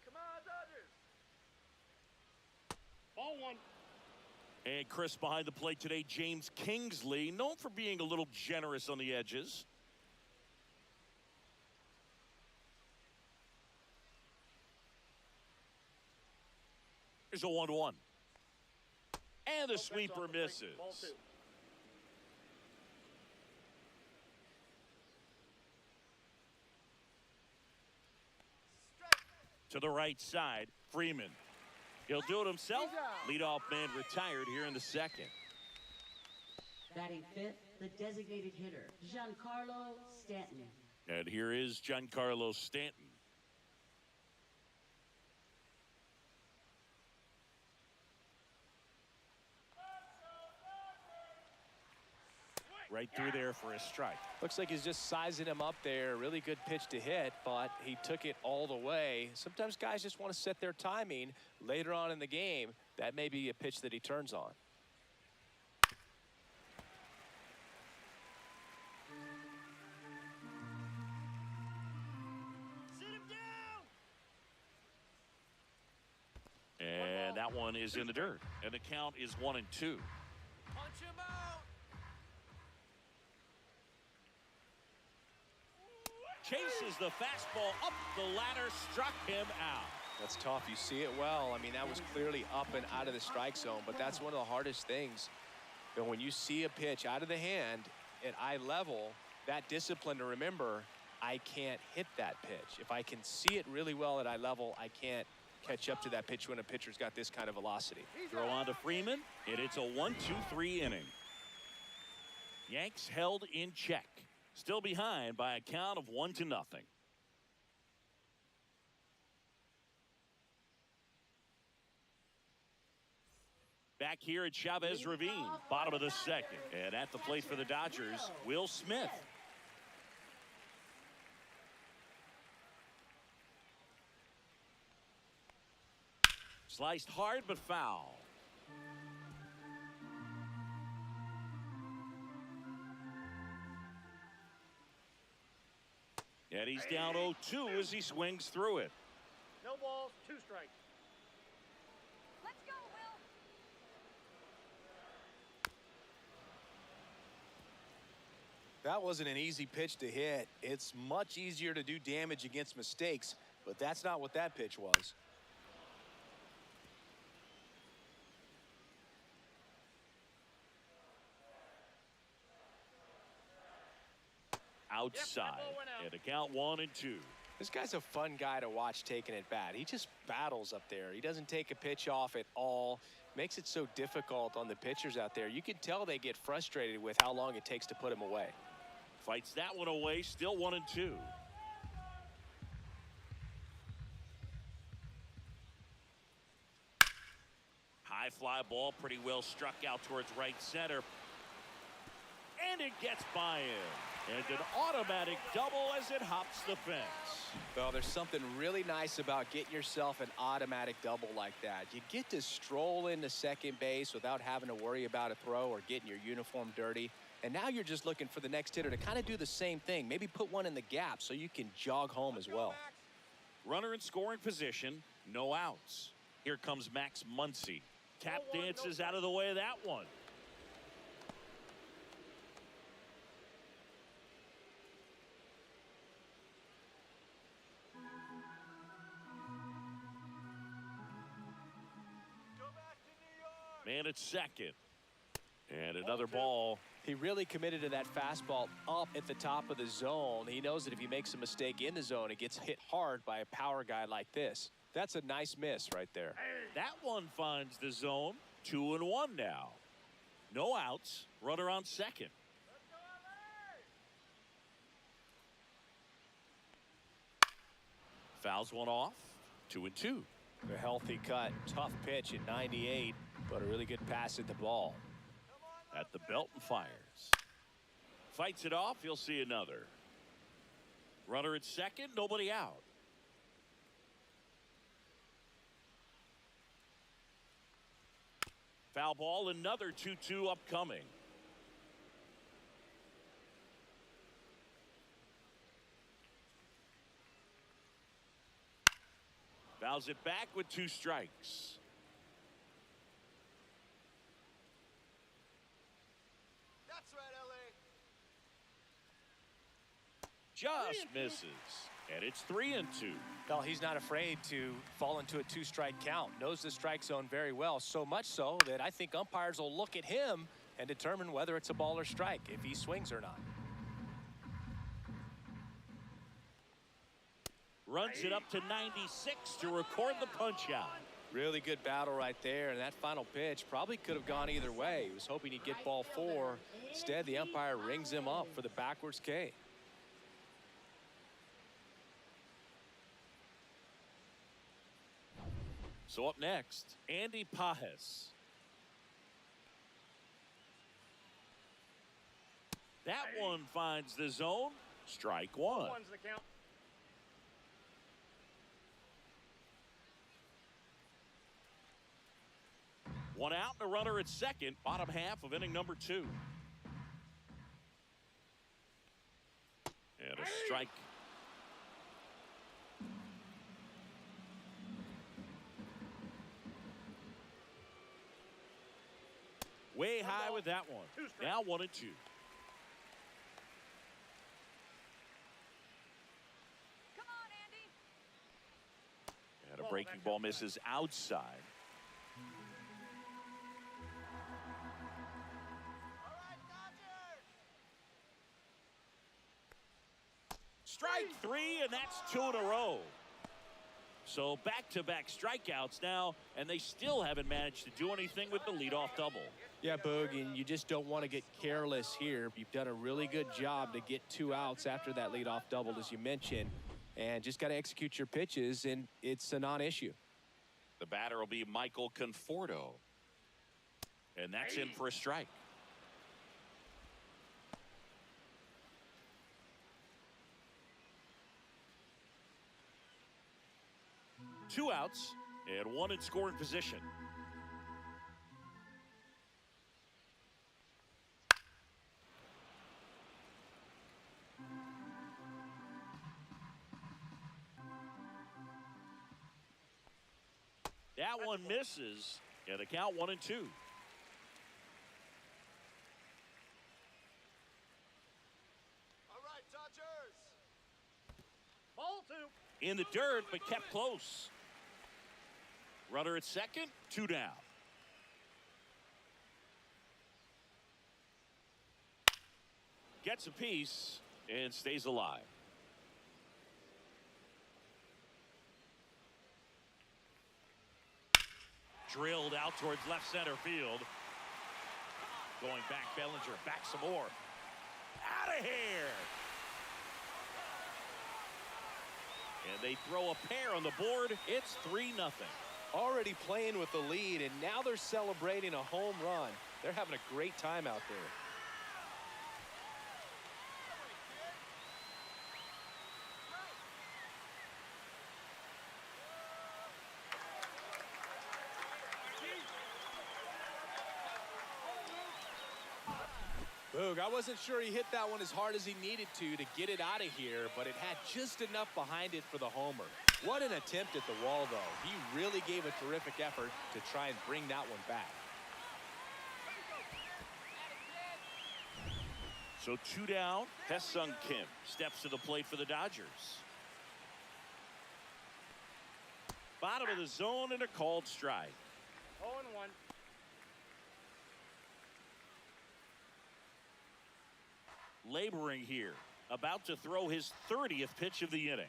Speaker 5: Come on, Dodgers. Ball one.
Speaker 2: And Chris behind the plate today, James Kingsley, known for being a little generous on the edges. Here's a 1-1. And the sweeper misses. To the right side, Freeman. He'll do it himself. Leadoff man retired here in the second.
Speaker 8: Batting fifth, the designated hitter, Giancarlo Stanton.
Speaker 2: And here is Giancarlo Stanton. Right through there for a strike.
Speaker 4: Looks like he's just sizing him up there. Really good pitch to hit, but he took it all the way. Sometimes guys just want to set their timing later on in the game. That may be a pitch that he turns on.
Speaker 5: Sit him down.
Speaker 2: And that one is in the dirt. And the count is 1-2.
Speaker 5: Punch him out.
Speaker 2: Chases the fastball up the ladder, struck him out.
Speaker 4: That's tough. You see it well. I mean, that was clearly up and out of the strike zone, but that's one of the hardest things And when you see a pitch out of the hand at eye level, that discipline to remember, I can't hit that pitch. If I can see it really well at eye level, I can't catch up to that pitch when a pitcher's got this kind of velocity.
Speaker 2: Throw on to Freeman, and it's a 1-2-3 inning. Yanks held in check. Still behind by a count of 1-0. Back here at Chavez Ravine, bottom of the second. And at the plate for the Dodgers, Will Smith. Sliced hard but foul. And he's down 0-2 as he swings through it.
Speaker 6: No balls, 2 strikes.
Speaker 8: Let's go, Will.
Speaker 9: That wasn't an easy pitch to hit. It's much easier to do damage against mistakes, but that's not what that pitch was.
Speaker 2: Outside. And a count 1-2.
Speaker 4: This guy's a fun guy to watch taking at bat. He just battles up there. He doesn't take a pitch off at all. Makes it so difficult on the pitchers out there. You can tell they get frustrated with how long it takes to put him away.
Speaker 2: Fights that one away, still 1-2. High fly ball, pretty well struck out towards right center. And it gets by him. And an automatic double as it hops the fence.
Speaker 4: Well, there's something really nice about getting yourself an automatic double like that. You get to stroll into second base without having to worry about a throw or getting your uniform dirty. And now you're just looking for the next hitter to kind of do the same thing. Maybe put one in the gap so you can jog home as well.
Speaker 2: Runner in scoring position, no outs. Here comes Max Muncy. Tap dances out of the way of that one. Man at second. And another ball.
Speaker 4: He really committed to that fastball up at the top of the zone. He knows that if he makes a mistake in the zone, it gets hit hard by a power guy like this. That's a nice miss right there.
Speaker 2: That one finds the zone. 2-1 now. No outs. Runner on second. Fouls one off. 2-2.
Speaker 4: A healthy cut. Tough pitch at 98, but a really good pass at the ball.
Speaker 2: At the belt and fires. Fights it off. He'll see another. Runner at second. Nobody out. Foul ball. Another 2-2 upcoming. Fouls it back with 2 strikes.
Speaker 6: That's right, LA.
Speaker 2: Just misses. And it's 3-2.
Speaker 4: Well, he's not afraid to fall into a 2-strike count. Knows the strike zone very well, so much so that I think umpires will look at him and determine whether it's a ball or strike, if he swings or not.
Speaker 2: Runs it up to 96 to record the punch out.
Speaker 4: Really good battle right there, and that final pitch probably could have gone either way. He was hoping he'd get ball 4. Instead, the umpire rings him up for the backwards K.
Speaker 2: So up next, Andy Pajes. That one finds the zone. Strike 1.
Speaker 6: One's the count.
Speaker 2: One out and a runner at second. Bottom half of inning number 2. And a strike. Way high with that one. Now 1-2.
Speaker 8: Come on, Andy.
Speaker 2: And a breaking ball misses outside. Strike three, and that's 2 in a row. So back-to-back strikeouts now, and they still haven't managed to do anything with the leadoff double.
Speaker 4: Yeah, Boog, and you just don't want to get careless here. You've done a really good job to get 2 outs after that leadoff double, as you mentioned, and just got to execute your pitches, and it's a non-issue.
Speaker 2: The batter will be Michael Conforto, and that's in for a strike. Two outs and one in scoring position. That one misses, and the count 1-2.
Speaker 3: All right, Dodgers.
Speaker 5: Ball 2.
Speaker 2: In the dirt, but kept close. Runner at second, 2 down. Gets a piece and stays alive. Drilled out towards left center field. Going back, Bellinger, back some more. Out of here! And they throw a pair on the board. It's 3-0.
Speaker 4: Already playing with the lead, and now they're celebrating a home run. They're having a great time out there. Boog, I wasn't sure he hit that one as hard as he needed to get it out of here, but it had just enough behind it for the homer. What an attempt at the wall, though. He really gave a terrific effort to try and bring that one back.
Speaker 2: So 2 down. Kboesung Kim steps to the plate for the Dodgers. Bottom of the zone and a called strike.
Speaker 5: 0-1.
Speaker 2: Laboring here, about to throw his 30th pitch of the inning.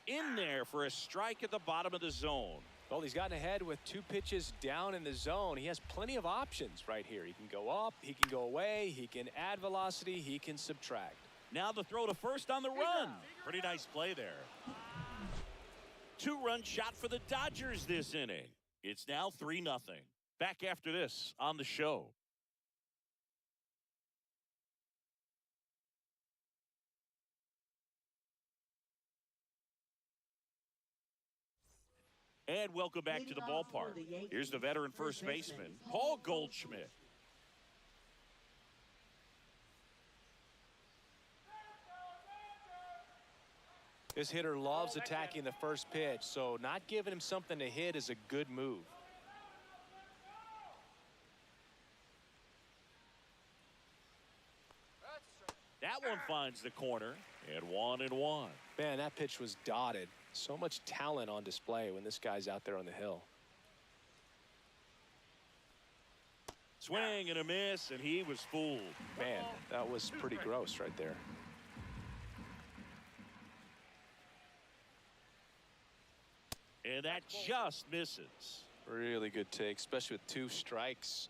Speaker 2: In there for a strike at the bottom of the zone.
Speaker 4: Well, he's gotten ahead with 2 pitches down in the zone. He has plenty of options right here. He can go up, he can go away, he can add velocity, he can subtract.
Speaker 2: Now the throw to first on the run. Pretty nice play there. 2-run shot for the Dodgers this inning. It's now 3-0. Back after this on the show. And welcome back to the ballpark. Here's the veteran first baseman, Paul Goldschmidt.
Speaker 4: This hitter loves attacking the first pitch, so not giving him something to hit is a good move.
Speaker 2: That one finds the corner, and 1-1.
Speaker 4: Man, that pitch was dotted. So much talent on display when this guy's out there on the hill.
Speaker 2: Swing and a miss, and he was fooled.
Speaker 4: Man, that was pretty gross right there.
Speaker 2: And that just misses.
Speaker 4: Really good take, especially with 2 strikes.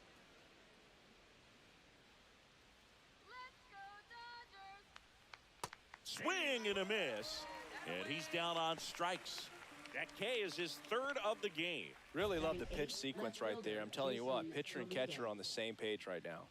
Speaker 2: Swing and a miss, and he's down on strikes. That K is his 3rd of the game.
Speaker 4: Really love the pitch sequence right there. I'm telling you what, pitcher and catcher are on the same page right now.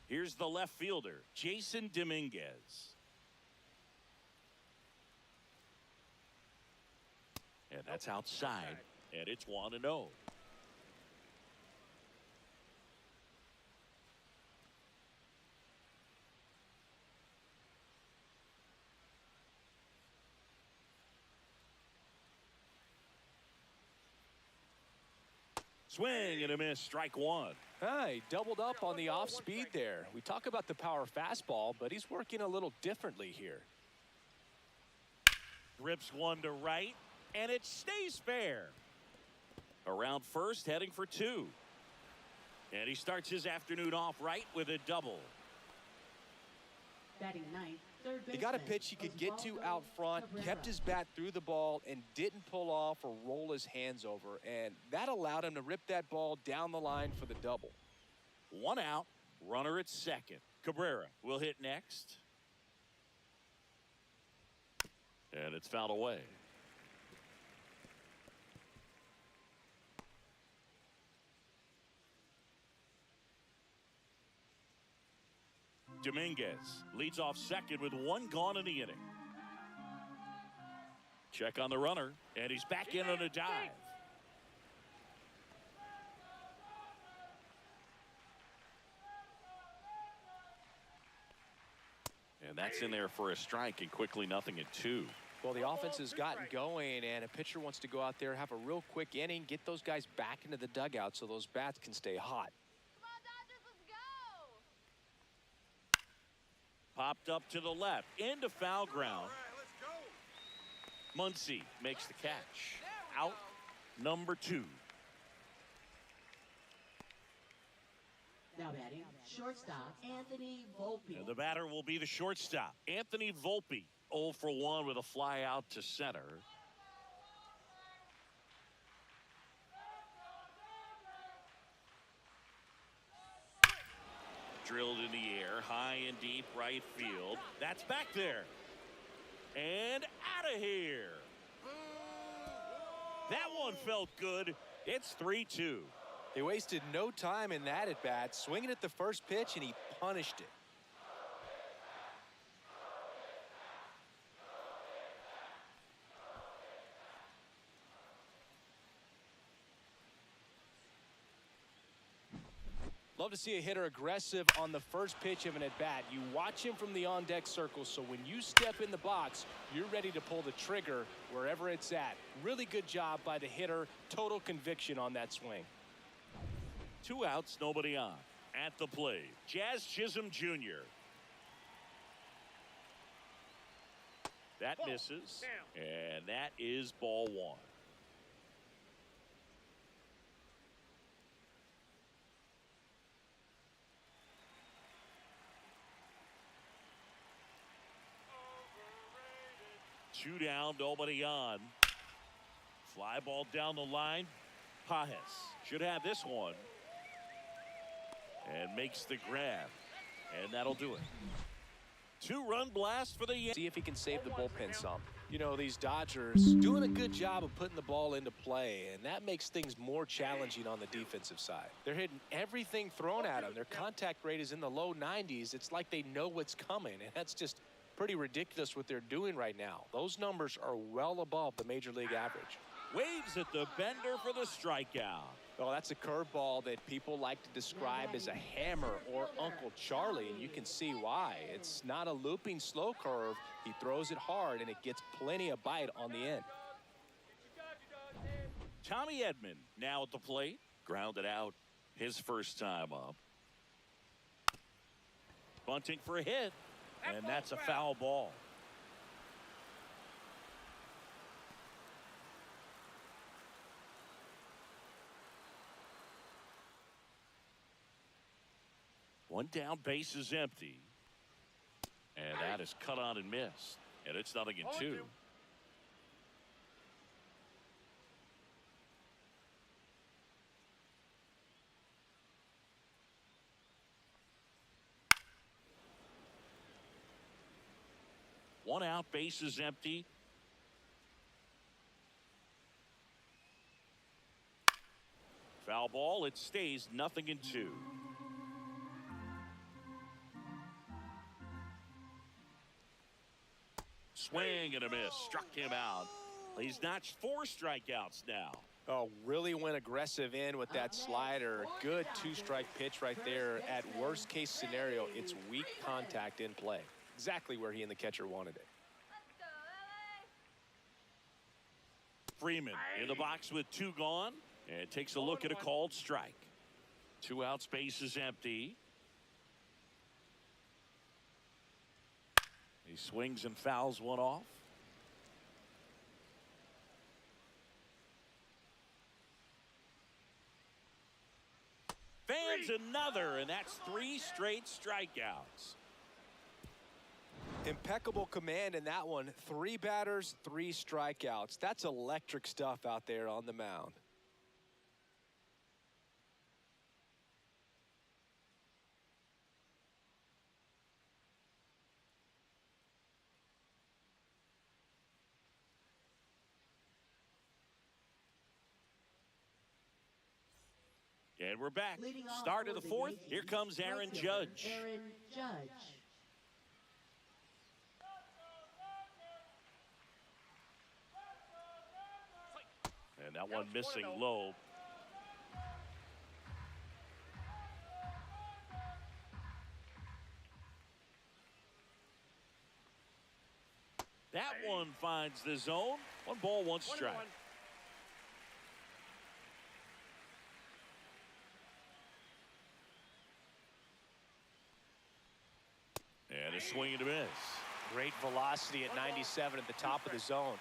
Speaker 2: Here's the left fielder, Jason Dominguez. And that's outside, and it's 1-0. Swing and a miss, strike one.
Speaker 4: He doubled up on the off speed there. We talk about the power fastball, but he's working a little differently here.
Speaker 2: Rips one to right, and it stays fair. Around first, heading for two. And he starts his afternoon off right with a double.
Speaker 8: Batting ninth, third
Speaker 4: He got a
Speaker 8: baseman,
Speaker 4: pitch he could get to out front,
Speaker 8: Cabrera.
Speaker 4: kept his bat through the ball, and didn't pull off or roll his hands over. And that allowed him to rip that ball down the line for the double.
Speaker 2: One out, runner at second. Cabrera will hit next. And it's fouled away. Dominguez leads off second with one gone in the inning. Check on the runner, and he's back in on a dive. And that's in there for a strike, and quickly 0-2.
Speaker 4: Well, the offense has gotten going, and a pitcher wants to go out there, have a real quick inning, get those guys back into the dugout so those bats can stay hot.
Speaker 6: Come on, Dodgers, let's go!
Speaker 2: Popped up to the left, into foul ground. Muncy makes the catch. Out number 2.
Speaker 8: Now batting, shortstop, Anthony Volpe.
Speaker 2: And the batter will be the shortstop, Anthony Volpe. 0 for 1 with a fly out to center. Drilled in the air, high and deep right field. That's back there. And out of here. That one felt good. It's 3-2.
Speaker 4: They wasted no time in that at bat, swinging at the first pitch, and he punished it. Love to see a hitter aggressive on the first pitch of an at-bat. You watch him from the on-deck circle, so when you step in the box, you're ready to pull the trigger wherever it's at. Really good job by the hitter. Total conviction on that swing.
Speaker 2: 2 outs, nobody on. At the plate, Jazz Chisholm Jr. That misses, and that is ball 1. Two down, nobody on. Fly ball down the line. Pajes should have this one. And makes the grab. And that'll do it. 2-run blast for the Yankees.
Speaker 4: See if he can save the bullpen some. You know, these Dodgers doing a good job of putting the ball into play, and that makes things more challenging on the defensive side. They're hitting everything thrown at them. Their contact rate is in the low 90s. It's like they know what's coming, and that's just pretty ridiculous what they're doing right now. Those numbers are well above the major league average.
Speaker 2: Waves at the bender for the strikeout.
Speaker 4: Well, that's a curveball that people like to describe as a hammer or Uncle Charlie, and you can see why. It's not a looping slow curve. He throws it hard, and it gets plenty of bite on the end.
Speaker 2: Tommy Edman now at the plate. Grounded out his first time up. Bunting for a hit, and that's a foul ball. One down, base is empty. And that is cut on and missed. And it's 0-2. One out, base is empty. Foul ball, it stays 0-2. Swing and a miss, struck him out. He's notched 4 strikeouts now.
Speaker 4: Oh, really went aggressive in with that slider. Good 2-strike pitch right there. At worst case scenario, it's weak contact in play. Exactly where he and the catcher wanted it.
Speaker 6: Let's go, LA!
Speaker 2: Freeman in the box with 2 gone. And takes a look at a called strike. 2 outs, base is empty. He swings and fouls one off. Fans another, and that's 3 straight strikeouts.
Speaker 4: Impeccable command in that one. 3 batters, 3 strikeouts. That's electric stuff out there on the mound.
Speaker 2: And we're back.
Speaker 8: Leading off
Speaker 2: Start of
Speaker 8: for
Speaker 2: the 4th.
Speaker 8: Yankees,
Speaker 2: Here comes Aaron
Speaker 8: right fielder,
Speaker 2: Judge.
Speaker 8: Aaron Judge.
Speaker 2: And that one missing low. That one finds the zone. 1 ball, 1 strike. And a swing and a miss.
Speaker 4: Great velocity at 97 at the top of the zone.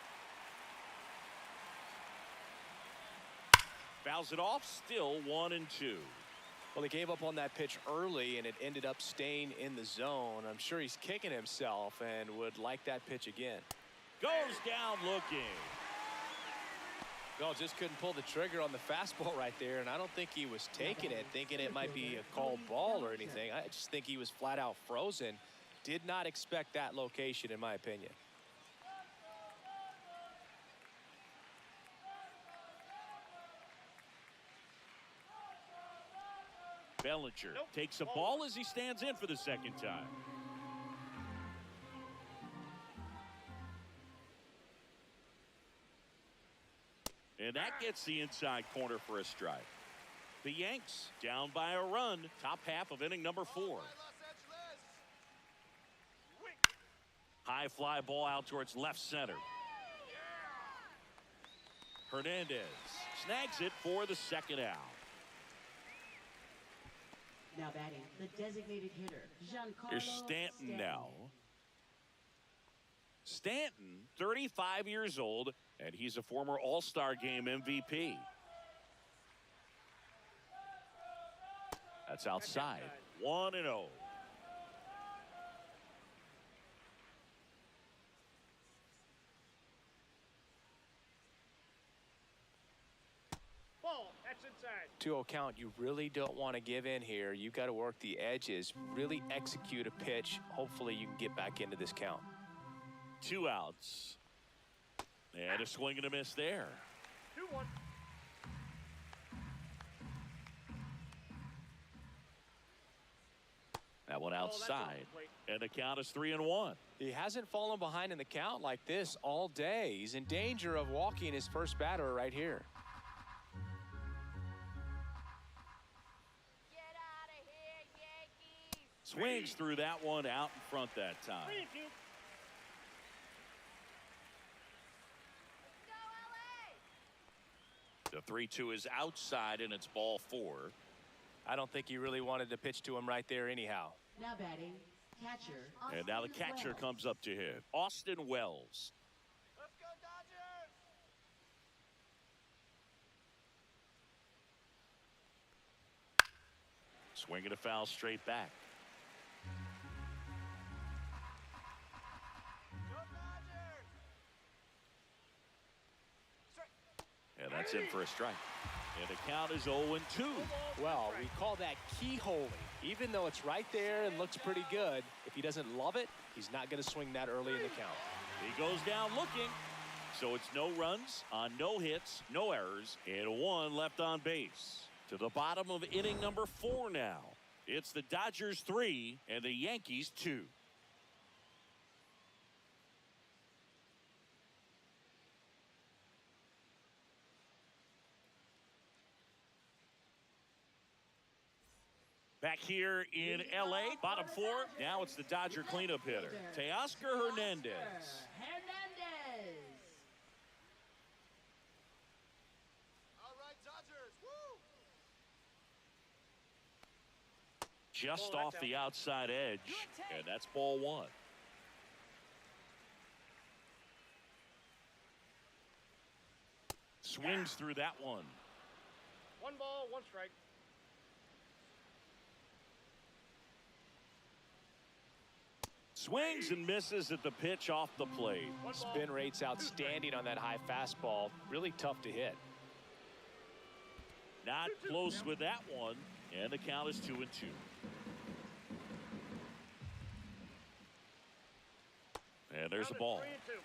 Speaker 2: Fouls it off, still 1 and 2.
Speaker 4: Well, he gave up on that pitch early, and it ended up staying in the zone. I'm sure he's kicking himself and would like that pitch again.
Speaker 2: Goes down looking.
Speaker 4: No, just couldn't pull the trigger on the fastball right there, and I don't think he was taking it, thinking it might be a called ball or anything. I just think he was flat out frozen. Did not expect that location, in my opinion.
Speaker 2: Bellinger takes a ball as he stands in for the 2nd time. And that gets the inside corner for a strike. The Yanks down by a run, top half of inning number 4. High fly ball out towards left center. Hernandez snags it for the 2nd out.
Speaker 8: Now batting, the designated hitter, Giancarlo
Speaker 2: Here's Stanton now. Stanton, 35 years old, and he's a former All-Star Game MVP. That's outside. 1-0.
Speaker 5: Ball, that's inside.
Speaker 4: 2-0 count. You really don't want to give in here. You've got to work the edges, really execute a pitch. Hopefully you can get back into this count.
Speaker 2: 2 outs. And a swing and a miss there.
Speaker 5: 2-1.
Speaker 2: That one outside. And the count is 3-1.
Speaker 4: He hasn't fallen behind in the count like this all day. He's in danger of walking his first batter right here.
Speaker 6: Get out of here, Yankees!
Speaker 2: Swings through that one out in front that time.
Speaker 5: 3-2.
Speaker 2: The 3-2 is outside, and it's ball 4.
Speaker 4: I don't think he really wanted to pitch to him right there anyhow.
Speaker 8: Now batting, catcher.
Speaker 2: And now the catcher comes up to hit. Austin Wells.
Speaker 6: Let's go, Dodgers!
Speaker 2: Swinging a foul straight back.
Speaker 6: Go, Dodgers!
Speaker 2: And that's in for a strike. And the count is 0-2.
Speaker 4: Well, we call that keyholing. Even though it's right there and looks pretty good, if he doesn't love it, he's not going to swing that early in the count.
Speaker 2: He goes down looking. So it's no runs on no hits, no errors, and 1 left on base. To the bottom of inning number 4 now. It's the Dodgers 3 and the Yankees 2. Back here in LA, bottom 4. Now it's the Dodger cleanup hitter, Teoscar Hernandez.
Speaker 8: Hernandez.
Speaker 6: All right, Dodgers.
Speaker 2: just
Speaker 5: Oh, that's
Speaker 2: off
Speaker 5: out.
Speaker 2: the outside edge, and that's ball one. Swings through that one.
Speaker 5: 1 ball, 1 strike.
Speaker 2: Swings and misses at the pitch off the plate.
Speaker 5: 1 ball.
Speaker 4: Spin rate's outstanding on that high fastball. Really tough to hit.
Speaker 2: Not close with that one, and the count is 2-2. And there's the
Speaker 5: Count is
Speaker 2: ball.
Speaker 5: 3-2.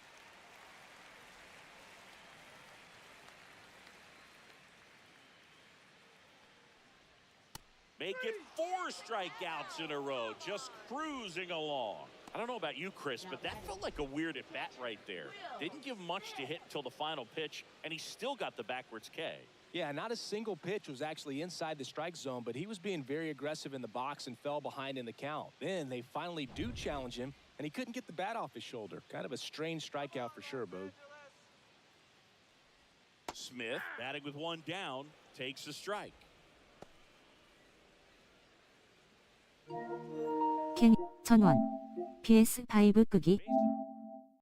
Speaker 2: Make it 4 strikeouts in a row, just cruising along. I don't know about you, Chris, but that felt like a weird at bat right there. Didn't give much to hit until the final pitch, and he still got the backwards K.
Speaker 7: Yeah, not a single pitch was actually inside the strike zone, but he was being very aggressive in the box and fell behind in the count. Then they finally do challenge him, and he couldn't get the bat off his shoulder. Kind of a strange strikeout for sure, Boog.
Speaker 2: Smith, batting with 1 down, takes a strike.
Speaker 1: 캔, 전원. PS5 끄기.